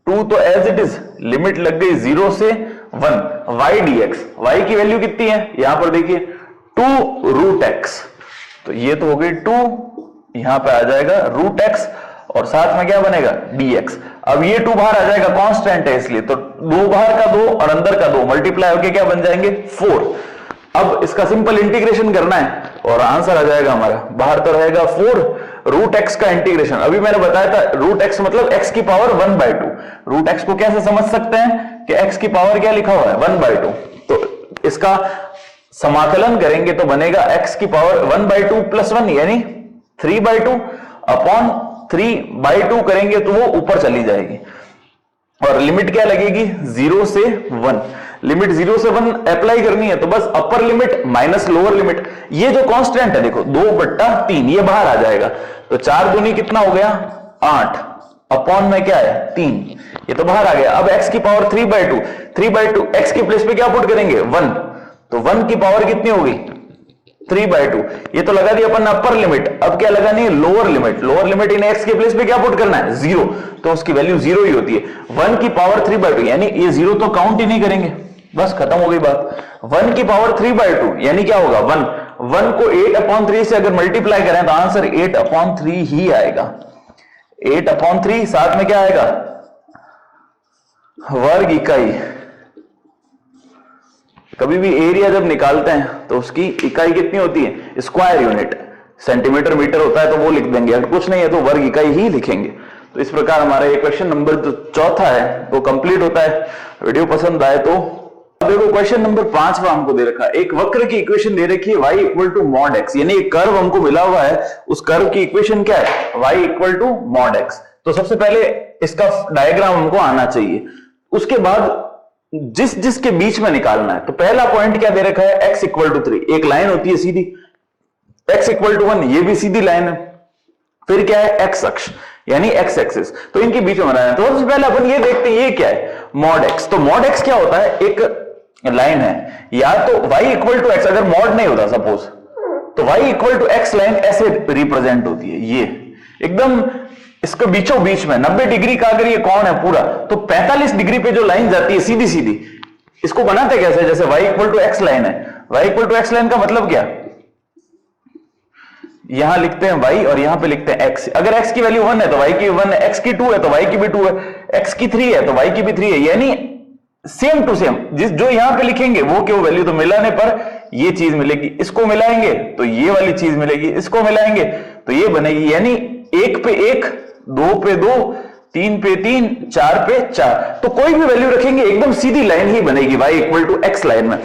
2 तो एज इट इज, लिमिट लग गई 0 से 1, y dx। y की वैल्यू कितनी है? यहां पर देखिए 2 रूट x। तो ये तो हो गई 2, यहां पे आ जाएगा रूट x और साथ में क्या बनेगा? dx। अब ये 2 बाहर आ जाएगा, कांस्टेंट है इसलिए, तो 2 बाहर का 2 और अंदर का 2 मल्टीप्लाई होके क्या बन जाएंगे? 4। अब इसका सिंपल इंटीग्रेशन करना है और आंसर आ जाएगा हमारा, बाहर तो रहेगा 4, रूट एक्स का इंटीग्रेशन। अभी मैंने बताया था रूट एक्स मतलब एक्स की पावर 1/2। रूट एक्स को कैसे समझ सकते हैं कि एक्स की पावर क्या लिखा हुआ है? 1/2। तो इसका समाकलन करेंगे तो बनेगा एक्स की पावर 1/2 + 1 यानी 3/2 अपॉन 3/2 करेंगे तो वो ऊपर चली जाएगी और लिमिट क्या लगेगी? 0 से 1। लिमिट 0 से 1 अप्लाई करनी है तो बस upper limit minus lower limit. ये जो कांस्टेंट है देखो 2/3 ये बाहर आ जाएगा, तो 4 दूनी कितना हो गया? 8 अपॉन में क्या है? 3, ये तो बाहर आ गया। अब x की पावर 3/2 x की प्लेस पे क्या पुट करेंगे? 1, तो 1 की पावर कितनी होगी? 3/2। ये तो लगा दी अपन अपर लिमिट, अब क्या लगानी है? Lower limit. Lower limit in x के प्लेस पे क्या पुट करना है? 0, तो उसकी वैल्यू 0 ही होती है। 1 की पावर 3/2 यानी ये 0 तो काउंट ही नहीं करेंगे, बस खत्म हो गई बात। 1 की पावर 3/2 यानी क्या होगा? 1 को 8/3 से अगर मल्टीप्लाई करें तो आंसर 8/3 ही आएगा। 8/3 साथ में क्या आएगा? वर्ग इकाई। कभी भी एरिया जब निकालते हैं तो उसकी इकाई कितनी होती है? Square unit. सेंटीमीटर मीटर होता है तो वो लिख देंगे, अगर कुछ नहीं है तो वर्ग इकाई ही लिखेंगे। तो इस प्रकार हमारा ये क्वेश्चन नंबर जो चौथा है वो कंप्लीट होता है। वीडियो पसंद आए तो देखो क्वेश्चन नंबर 5 हमको दे रखा है, एक वक्र की इक्वेशन दे रखी है y = mod x, यानी एक कर्व हमको मिला हुआ है, उस कर्व की इक्वेशन क्या है? y = mod x। तो सबसे पहले इसका डायग्राम हमको आना चाहिए, उसके बाद जिस जिसके बीच में निकालना है। तो पहला पॉइंट क्या दे रखा है? x = 3, एक लाइन होती है सीधी, x = 1 ये भी सीधी लाइन है। फिर क्या है? x अक्ष यानी x एक्सिस, तो इनके बीच में बनाना है। तो सबसे पहले अपन ये देखते हैं ये क्या है? mod x। तो mod x क्या होता है? एक लाइन है, या तो y = x, अगर mod नहीं होता सपोज तो y = x लाइन ऐसे रिप्रेजेंट होती है, ये एकदम इसके बीचों बीच में 90 डिग्री का अगर ये कोण है पूरा, तो 45 डिग्री पे जो लाइन जाती है सीधी सीधी, इसको बनाते कैसे? जैसे y = x लाइन है, y = x लाइन का मतलब क्या? यहां लिखते हैं y और यहां पे लिखते हैं x। अगर x की वैल्यू 1 है तो y की 1 है, x की 2 है तो y की भी 2 है, x की 3 है तो y की भी 3 है, यानी सेम टू सेम जो यहां पे लिखेंगे वो क्यों वैल्यू, तो मिलाने पर ये चीज मिलेगी, इसको मिलाएंगे तो ये वाली चीज मिलेगी, इसको मिलाएंगे तो ये बनेगी, यानी 1 पे 1, 2 पे 2, 3 पे 3, 4 पे 4, तो कोई भी वैल्यू रखेंगे एकदम सीधी लाइन ही बनेगी y equal to x line में।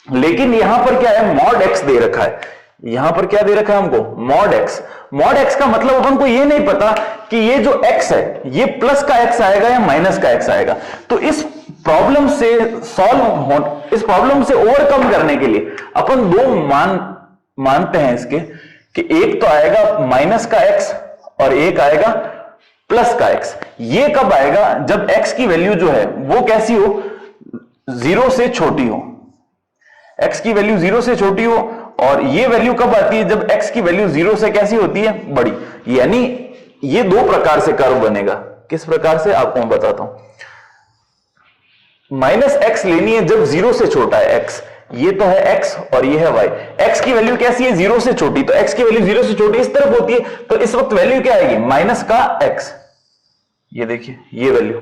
लेकिन यहां पर क्या है, मॉड x दे रखा है, यहां पर क्या दे रखा है हमको, मॉड x। मॉड x का मतलब अपन को ये नहीं पता कि ये जो x है ये प्लस का x आएगा या माइनस का x आएगा। तो इस प्रॉब्लम से इस प्रॉब्लम से ओवरकम करने के लिए अपन दो मानते हैं इसके, कि एक तो आएगा माइनस का x और एक आएगा प्लस का x। ये कब आएगा, जब x की वैल्यू जो है वो कैसी हो, 0 से छोटी हो, x की वैल्यू 0 से छोटी हो। और ये वैल्यू कब आती है, जब x की वैल्यू 0 से कैसी होती है, बड़ी। यानी ये दो प्रकार से कर्व बनेगा। किस प्रकार से, आपको मैं बताता हूं। माइनस x लेनी है जब 0 से छोटा है x, ये तो है x और ये है y। x की वैल्यू कैसी है, 0 से छोटी, तो x की वैल्यू 0 से छोटी इस तरफ होती है, तो इस वक्त वैल्यू क्या आएगी, माइनस का x। ये देखिए ये वैल्यू।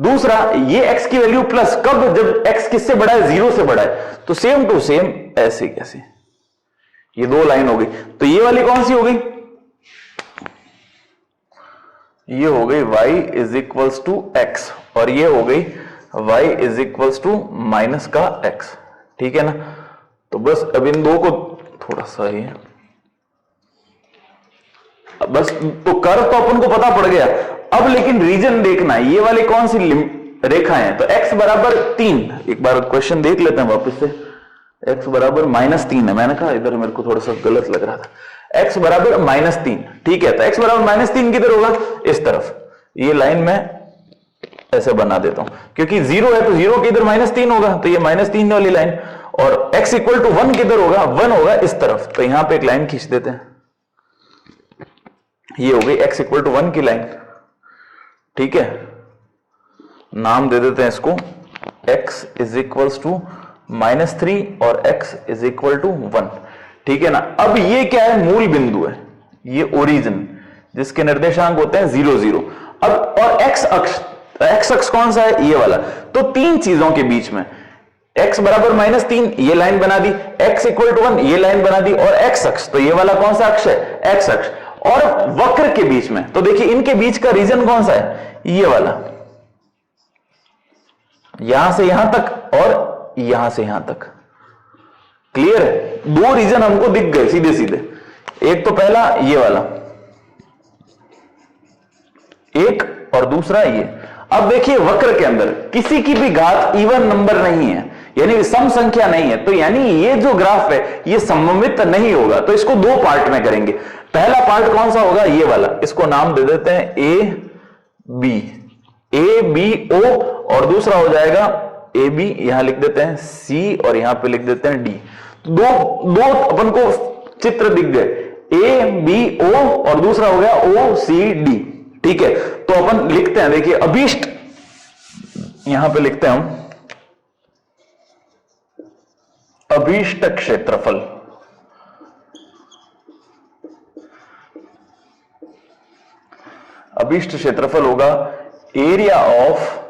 दूसरा, ये x की वैल्यू प्लस, कब, जब x किससे बड़ा है, 0 से बड़ा है, तो सेम टू सेम ऐसे कैसे, ये दो लाइन हो गई। तो ये वाली कौन सी हो गई, ये हो गई y is equals to x, और ये हो गई y is equals to minus का x। ठीक है ना। तो बस अब इन दो को थोड़ा सा ही बस, तो कर्व तो अपन को पता पड़ गया। अब लेकिन रीजन देखना है, ये वाली कौन सी रेखा है, तो x बराबर 3, एक बार क्वेश्चन देख लेते हैं वापस से। x बराबर -3 है, मैंने कहा इधर मेरे को थोड़ा सा गलत लग रहा था, x बराबर -3। ठीक है, तो x बराबर -3 किधर होगा, इस तरफ। ये लाइन में ऐसे बना देता हूं, क्योंकि 0 है तो 0 के इधर -3 होगा, तो ये -3 वाली लाइन। और x इक्वल टू 1 किधर होगा, 1 होगा इस तरफ, तो यहां पे एक लाइन खींच देते हैं। ये हो गई x इक्वल टू 1 की लाइन। ठीक है, नाम दे देते हैं इसको, x इज इक्वल्स टू -3 और x इज इक्वल टू 1। ठीक है ना। अब ये क्या है, मूल बिंदु है, ये ओरिजिन, जिसके निर्देशांक होते हैं 0 0। अब और x अक्ष कौन सा है, ये वाला। तो तीन चीजों के बीच में x बराबर -3, ये लाइन बना दी, x इक्वल टू 1, ये लाइन बना दी, और x अक्ष, तो ये वाला कौन सा अक्ष है, x अक्ष। और वक्र के बीच में, तो देखिए इनके बीच का रीजन कौन सा है, ये वाला, यहां से यहां तक और यहां से यहां तक। क्लियर है, दो रीजन हमको दिख गए सीधे सीधे। एक तो पहला ये वाला, एक, और दूसरा ये। अब देखिए वक्र के अंदर किसी की भी घात इवन नंबर नहीं है, यानी सम संख्या नहीं है, तो यानी ये जो ग्राफ है ये सममित नहीं होगा। तो इसको दो पार्ट में करेंगे। पहला पार्ट कौन सा होगा, ये वाला, इसको नाम दे देते हैं ए बी ओ, और दूसरा हो जाएगा ए बी, यहां लिख देते हैं सी, और यहां पे लिख देते हैं डी। दो अपन को चित्र दिख गए, ए बी ओ, और दूसरा हो गया ओ सी डी। ठीक है, तो अपन लिखते हैं, देखिए अभीष्ट, यहां पे लिखते हैं हम अभीष्ट क्षेत्रफल। अभीष्ट क्षेत्रफल होगा एरिया ऑफ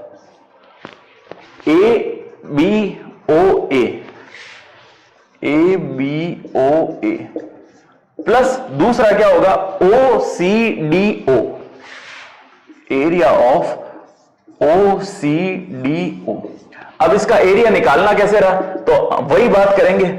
ABOA प्लस दूसरा क्या होगा, OCDO, एरिया ऑफ OCDO। अब इसका एरिया निकालना कैसे रहा, तो वही बात करेंगे,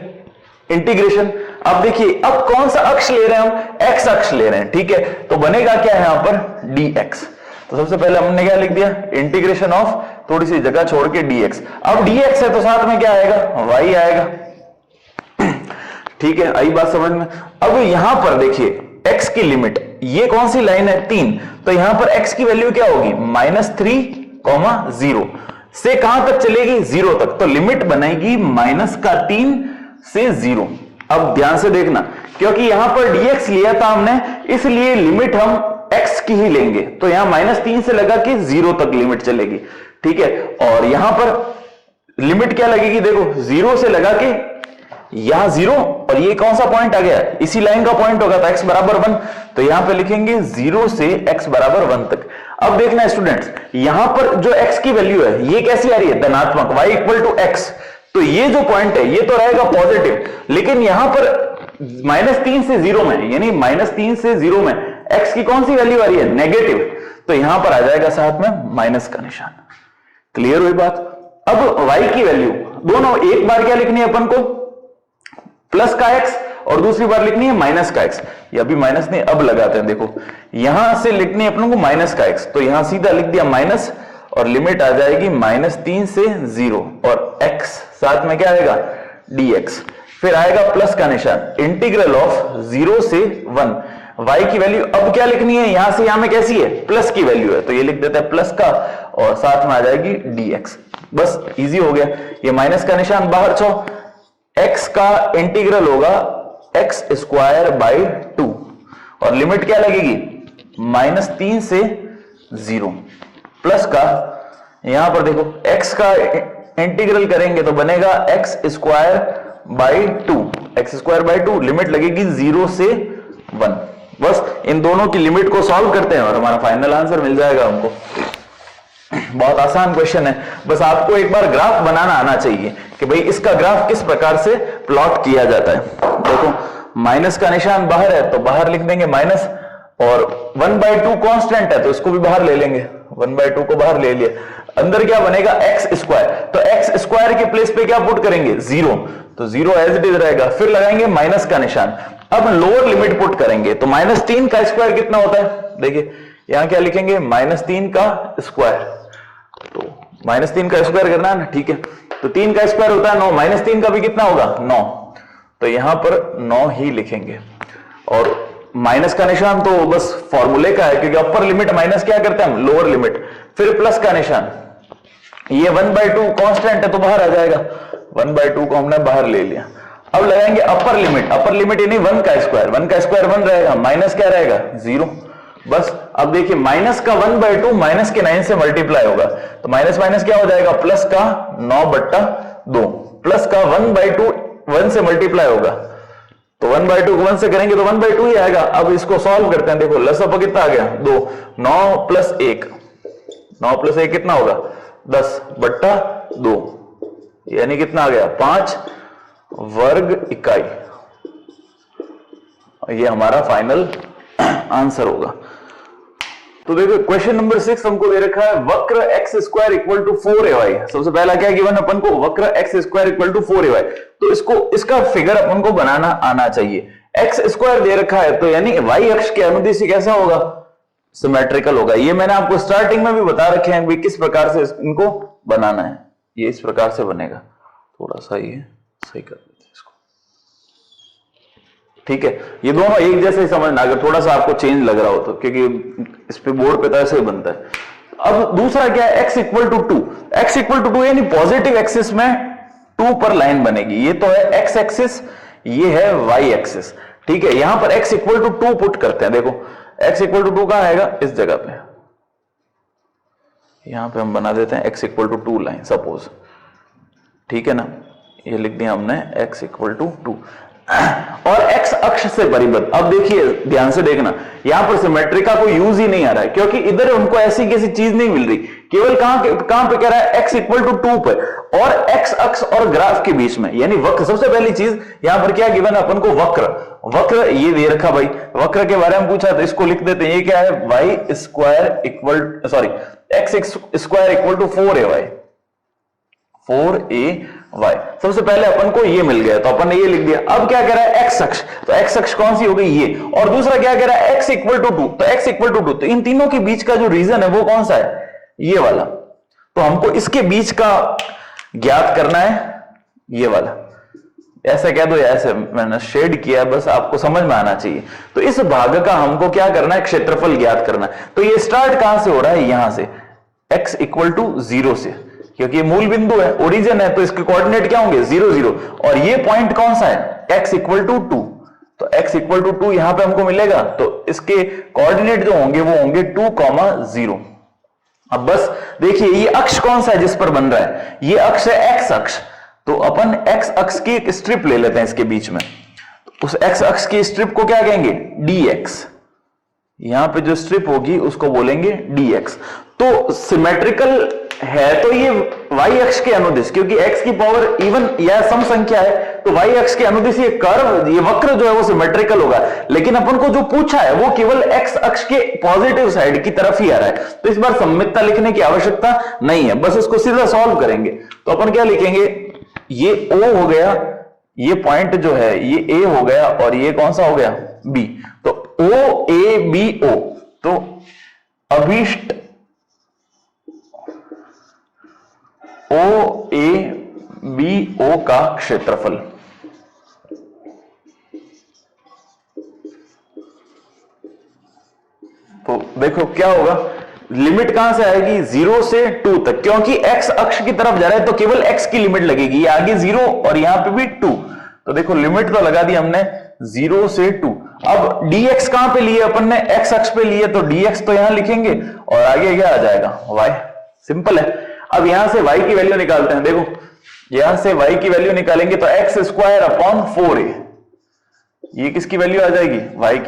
इंटीग्रेशन। अब देखिए, अब कौन सा अक्ष ले रहे हैं हम, x अक्ष ले रहे हैं। ठीक है, तो बनेगा क्या है यहां पर, dx। तो सबसे पहले हमने क्या लिख दिया, इंटीग्रेशन ऑफ, थोड़ी सी जगह छोड़ के dx। अब dx है तो साथ में क्या आएगा, y आएगा। ठीक है, आई बात समझ में। अब यहां पर देखिए x की लिमिट, ये कौन सी लाइन है, 3, तो यहां पर x की वैल्यू क्या होगी, -3, 0 से कहां तक चलेगी, 0 तक। तो लिमिट बनेगी -3 से 0। अब ध्यान से देखना, क्योंकि यहां पर dx लिया था हमने, इसलिए लिमिट हम x की ही लेंगे। तो यहां -3 से लगा के 0 तक लिमिट चलेगी। ठीक है, और यहां पर लिमिट क्या लगेगी, देखो 0 से लगा के यहां 0 और ये कौन सा पॉइंट आ गया, इसी लाइन का पॉइंट होगा, तो x बराबर 1, तो यहां पे लिखेंगे 0 से x बराबर 1 तक। अब देखना स्टूडेंट्स, यहां पर जो x की वैल्यू है ये कैसी आ रही है, धनात्मक, y इक्वल टू x, तो ये जो पॉइंट है ये तो रहेगा पॉजिटिव, लेकिन यहां पर -3 से 0 में, यानी -3 से 0 में x की कौन सी वैल्यू आ रही है, नेगेटिव, तो यहां पर आ जाएगा साथ में माइनस का निशान। क्लियर हुई बात। अब y की वैल्यू दोनों, एक बार क्या लिखनी है अपन को, प्लस का x, और दूसरी बार लिखनी है माइनस का x। ये अभी माइनस नहीं, अब लगाते हैं, देखो यहां से लिखनी है अपन को माइनस का x, तो यहां सीधा लिख दिया माइनस, और लिमिट आ जाएगी -3 से 0, और x साथ में क्या आएगा, dx, फिर आएगा प्लस का निशान, इंटीग्रल ऑफ 0 से 1, y की वैल्यू अब क्या लिखनी है, यहां से यहां में कैसी है, प्लस की वैल्यू है, तो ये लिख देते हैं प्लस का, और साथ में आ जाएगी dx। बस इजी हो गया, ये माइनस का निशान बाहर छो, x का इंटीग्रल होगा x स्क्वायर बाई 2, और लिमिट क्या लगेगी, -3 से 0, प्लस का, यहां पर देखो x का इंटीग्रल करेंगे तो बनेगा x square by 2, x square by 2, limit लगेगी 0 से 1। बस इन दोनों की लिमिट को सॉल्व करते हैं और हमारा फाइनल आंसर मिल जाएगा हमको। बहुत आसान क्वेश्चन है, बस आपको एक बार ग्राफ बनाना आना चाहिए कि भाई इसका ग्राफ किस प्रकार से प्लॉट किया जाता है। देखो माइनस का निशान बाहर है तो बाहर लिख देंगे माइनस, और 1/2 कांस्टेंट है तो इसको भी बाहर ले लेंगे, 1/2 को बाहर ले लिया, अंदर क्या बनेगा एक्स स्क्वायर, तो एक्स स्क्वायर के प्लेस पे क्या पुट करेंगे, 0, तो 0 एज इट इज रहेगा, फिर लगाएंगे माइनस का निशान। अब लोअर लिमिट पुट करेंगे तो -3 का स्क्वायर कितना होता है, देखिए यहां क्या लिखेंगे, -3 का स्क्वायर, तो -3 का स्क्वायर करना है ना, ठीक है, तो 3 का स्क्वायर होता है 9, -3 का भी कितना होगा 9, तो यहां पर 9 ही लिखेंगे। और माइनस का निशान तो बस फॉर्मूले का है, क्योंकि अपर लिमिट माइनस क्या करते हैं हम, लोअर लिमिट, फिर प्लस का निशान, ये 1/2 कांस्टेंट है तो बाहर आ जाएगा, 1/2 को हमने बाहर ले लिया। अब लगाएंगे अपर लिमिट यानी 1 का स्क्वायर, 1 का स्क्वायर 1 रहेगा, माइनस क्या रहेगा 0। बस अब देखिए माइनस का 1/2 माइनस के 9 से मल्टीप्लाई होगा, तो माइनस माइनस क्या हो जाएगा, प्लस का 9/2, प्लस का 1/2 1 से मल्टीप्लाई होगा, तो 1/2 को 1 से करेंगे तो 1/2 ही आएगा। अब इसको सॉल्व करते हैं, देखो लसअप कितना आ गया 2, 9 + 1, 9 + 1 कितना होगा 10/2, यानी कितना आ गया 5 वर्ग इकाई। ये हमारा फाइनल आंसर होगा। तो देखो क्वेश्चन नंबर 6 हमको दे रखा है वक्र x² = 4ay। सबसे पहला क्या गिवन अपन को, वक्र x² = 4ay, तो इसका फिगर अपन को बनाना आना चाहिए। x² दे रखा है तो यानी y अक्ष के अनुदिश कैसा होगा, सिमेट्रिकल होगा। ये मैंने आपको स्टार्टिंग में भी बता रखे हैं किस प्रकार से इनको बनाना है, ये इस प्रकार से बनेगा। थोड़ा सा ये सही कर देते हैं इसको, ठीक है। ये दोनों एक जैसे ही समझना, अगर थोड़ा सा आपको चेंज लग रहा हो तो, क्योंकि इस पे बोर्ड पे तो ऐसे ही बनता है। अब दूसरा क्या है, x = 2, x = 2 यानी पॉजिटिव एक्सिस में 2 पर लाइन बनेगी। ये तो है x एक्सिस, ये है y एक्सिस, ठीक है। यहां पर x = 2 पुट करते हैं, देखो x = 2 कहां आएगा, इस जगह पे, यहां पे हम बना देते हैं x = 2 लाइन सपोज, ठीक है ना। ये लिख दिया हमने x = 2 और x अक्ष से परिबद्ध। अब देखिए ध्यान से देखना, यहां पर सिमेट्री का कोई यूज ही नहीं आ रहा है, क्योंकि इधर उनको ऐसी किसी चीज नहीं मिल रही, केवल कहां पे कह रहा है x = 2 पर, और x अक्ष और ग्राफ के बीच में, यानी वक्र। सबसे पहली चीज यहां पर क्या गिवन है अपन को, वक्र ये दे रखा भाई, वक्र के बारे में पूछा तो इसको लिख देते हैं, ये क्या है x² = 4ay, 4ay। सबसे पहले अपन को ये मिल गया तो अपन ने ये लिख दिया। अब क्या कह रहा है x अक्ष, तो x अक्ष कौन सी हो गई ये, और दूसरा क्या कह रहा है x = 2, तो x = 2, तो इन तीनों के बीच का जो रीजन है वो कौन सा है, ये वाला। तो हमको इसके बीच का ज्ञात करना है, ये वाला। ऐसा कह दो या ऐसे मैंने शेड किया, बस आपको समझ में आना चाहिए। तो इस भाग का हमको क्या करना है, क्षेत्रफल ज्ञात करना है। तो ये स्टार्ट कहां से हो रहा है, यहां से x = 0 से, क्योंकि ये मूल बिंदु है, ओरिजिन है, तो इसके कोऑर्डिनेट क्या होंगे 0 0, और ये पॉइंट कौन सा है x = 2, तो x = 2 यहां पे हमको मिलेगा, तो इसके कोऑर्डिनेट जो होंगे वो होंगे 2, 0। अब बस देखिए ये अक्ष कौन सा है जिस पर बन रहा है, ये अक्ष है x अक्ष, तो अपन एक्स अक्ष की एक स्ट्रिप ले लेते हैं इसके बीच में, उस एक्स अक्ष की स्ट्रिप को क्या कहेंगे, dx। यहां पे जो स्ट्रिप होगी उसको बोलेंगे dx। तो सिमेट्रिकल है तो ये y अक्ष के अनुदिश, क्योंकि x की पावर इवन या सम संख्या है, तो y अक्ष के अनुदिश ये कर्व, ये वक्र जो है वो सिमेट्रिकल होगा। लेकिन अपन को जो पूछा है वो केवल x अक्ष के पॉजिटिव साइड की तरफ ही आ रहा है, तो इस बार सममितता लिखने की आवश्यकता नहीं है, बस इसको सीधा सॉल्व करेंगे। तो अपन क्या लिखेंगे, ये O हो गया, ये पॉइंट जो है ये A हो गया, और ये कौन सा हो गया, B। तो O A B O, तो अभीष्ट O A B O का क्षेत्रफल। तो देखो क्या होगा, लिमिट कहां से आएगी, 0 से 2 तक, क्योंकि x अक्ष की तरफ जा रहा है तो केवल x की लिमिट लगेगी, ये आगे 0 और यहां पे भी 2। तो देखो लिमिट तो लगा दी हमने 0 से 2। अब dx कहां पे लिए अपन ने, x अक्ष पे लिए, तो dx तो यहां लिखेंगे और आगे क्या आ जाएगा, y। सिंपल है। अब यहां से y की वैल्यू निकालते हैं। देखो यहां से y की वैल्यू निकालेंगे तो x स्क्वायर अपॉन 4a, ये किसकी वैल्यू आ जाएगी, y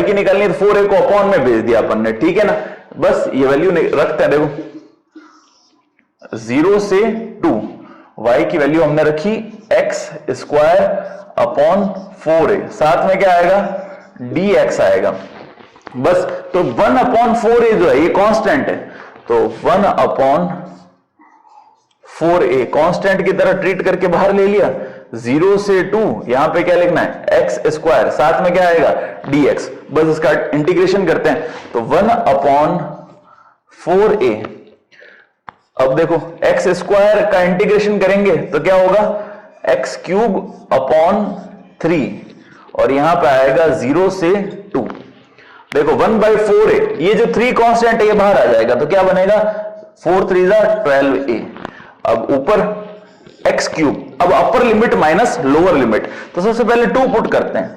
की निकालनी है, तो 4a को अपॉन में भेज दिया अपन ने, ठीक है ना। बस ये वैल्यू रखते हैं, देखो 0 से 2, y की वैल्यू हमने रखी x स्क्वायर अपॉन 4a, साथ में क्या आएगा, dx आएगा। बस तो 1 अपॉन 4a जो है ये कांस्टेंट है, तो 1 अपॉन 4a कांस्टेंट की तरह ट्रीट करके बाहर ले लिया। 0 से 2, यहां पे क्या लिखना है, एक्स स्क्वायर, साथ में क्या आएगा, dx। बस इसका इंटीग्रेशन करते हैं, तो 1 अपॉन 4a। अब देखो एक्स स्क्वायर का इंटीग्रेशन करेंगे तो क्या होगा, एक्स क्यूब अपॉन 3, और यहां पे आएगा 0 से 2। देखो 1/4a, ये जो 3 कांस्टेंट है ये बाहर आ जाएगा, तो क्या बनेगा, 4 3 12a। अब ऊपर एक्स क्यूब, अब upper limit minus lower limit, तो सबसे पहले 2 पुट करते हैं,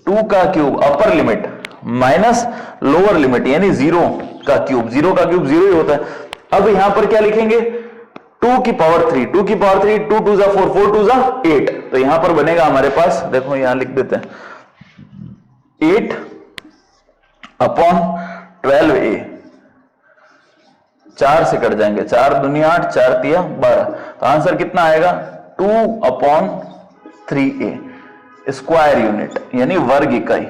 2 का cube upper limit minus lower limit यानी 0 का क्यूब, 0 का क्यूब 0 ही होता है। अब यहां पर क्या लिखेंगे, 2 की पावर 3, 2 की पावर 3, 2 2 4, 4 2 8, तो यहां पर बनेगा हमारे पास, देखो यहां लिख देते हैं 8 अपॉन 12a, 4 से कट जाएंगे, 4 दुनिया 8, 4 तिया 12, तो आंसर कितना आएगा, 2 अपॉन 3a स्क्वायर यूनिट यानी वर्ग इकाई।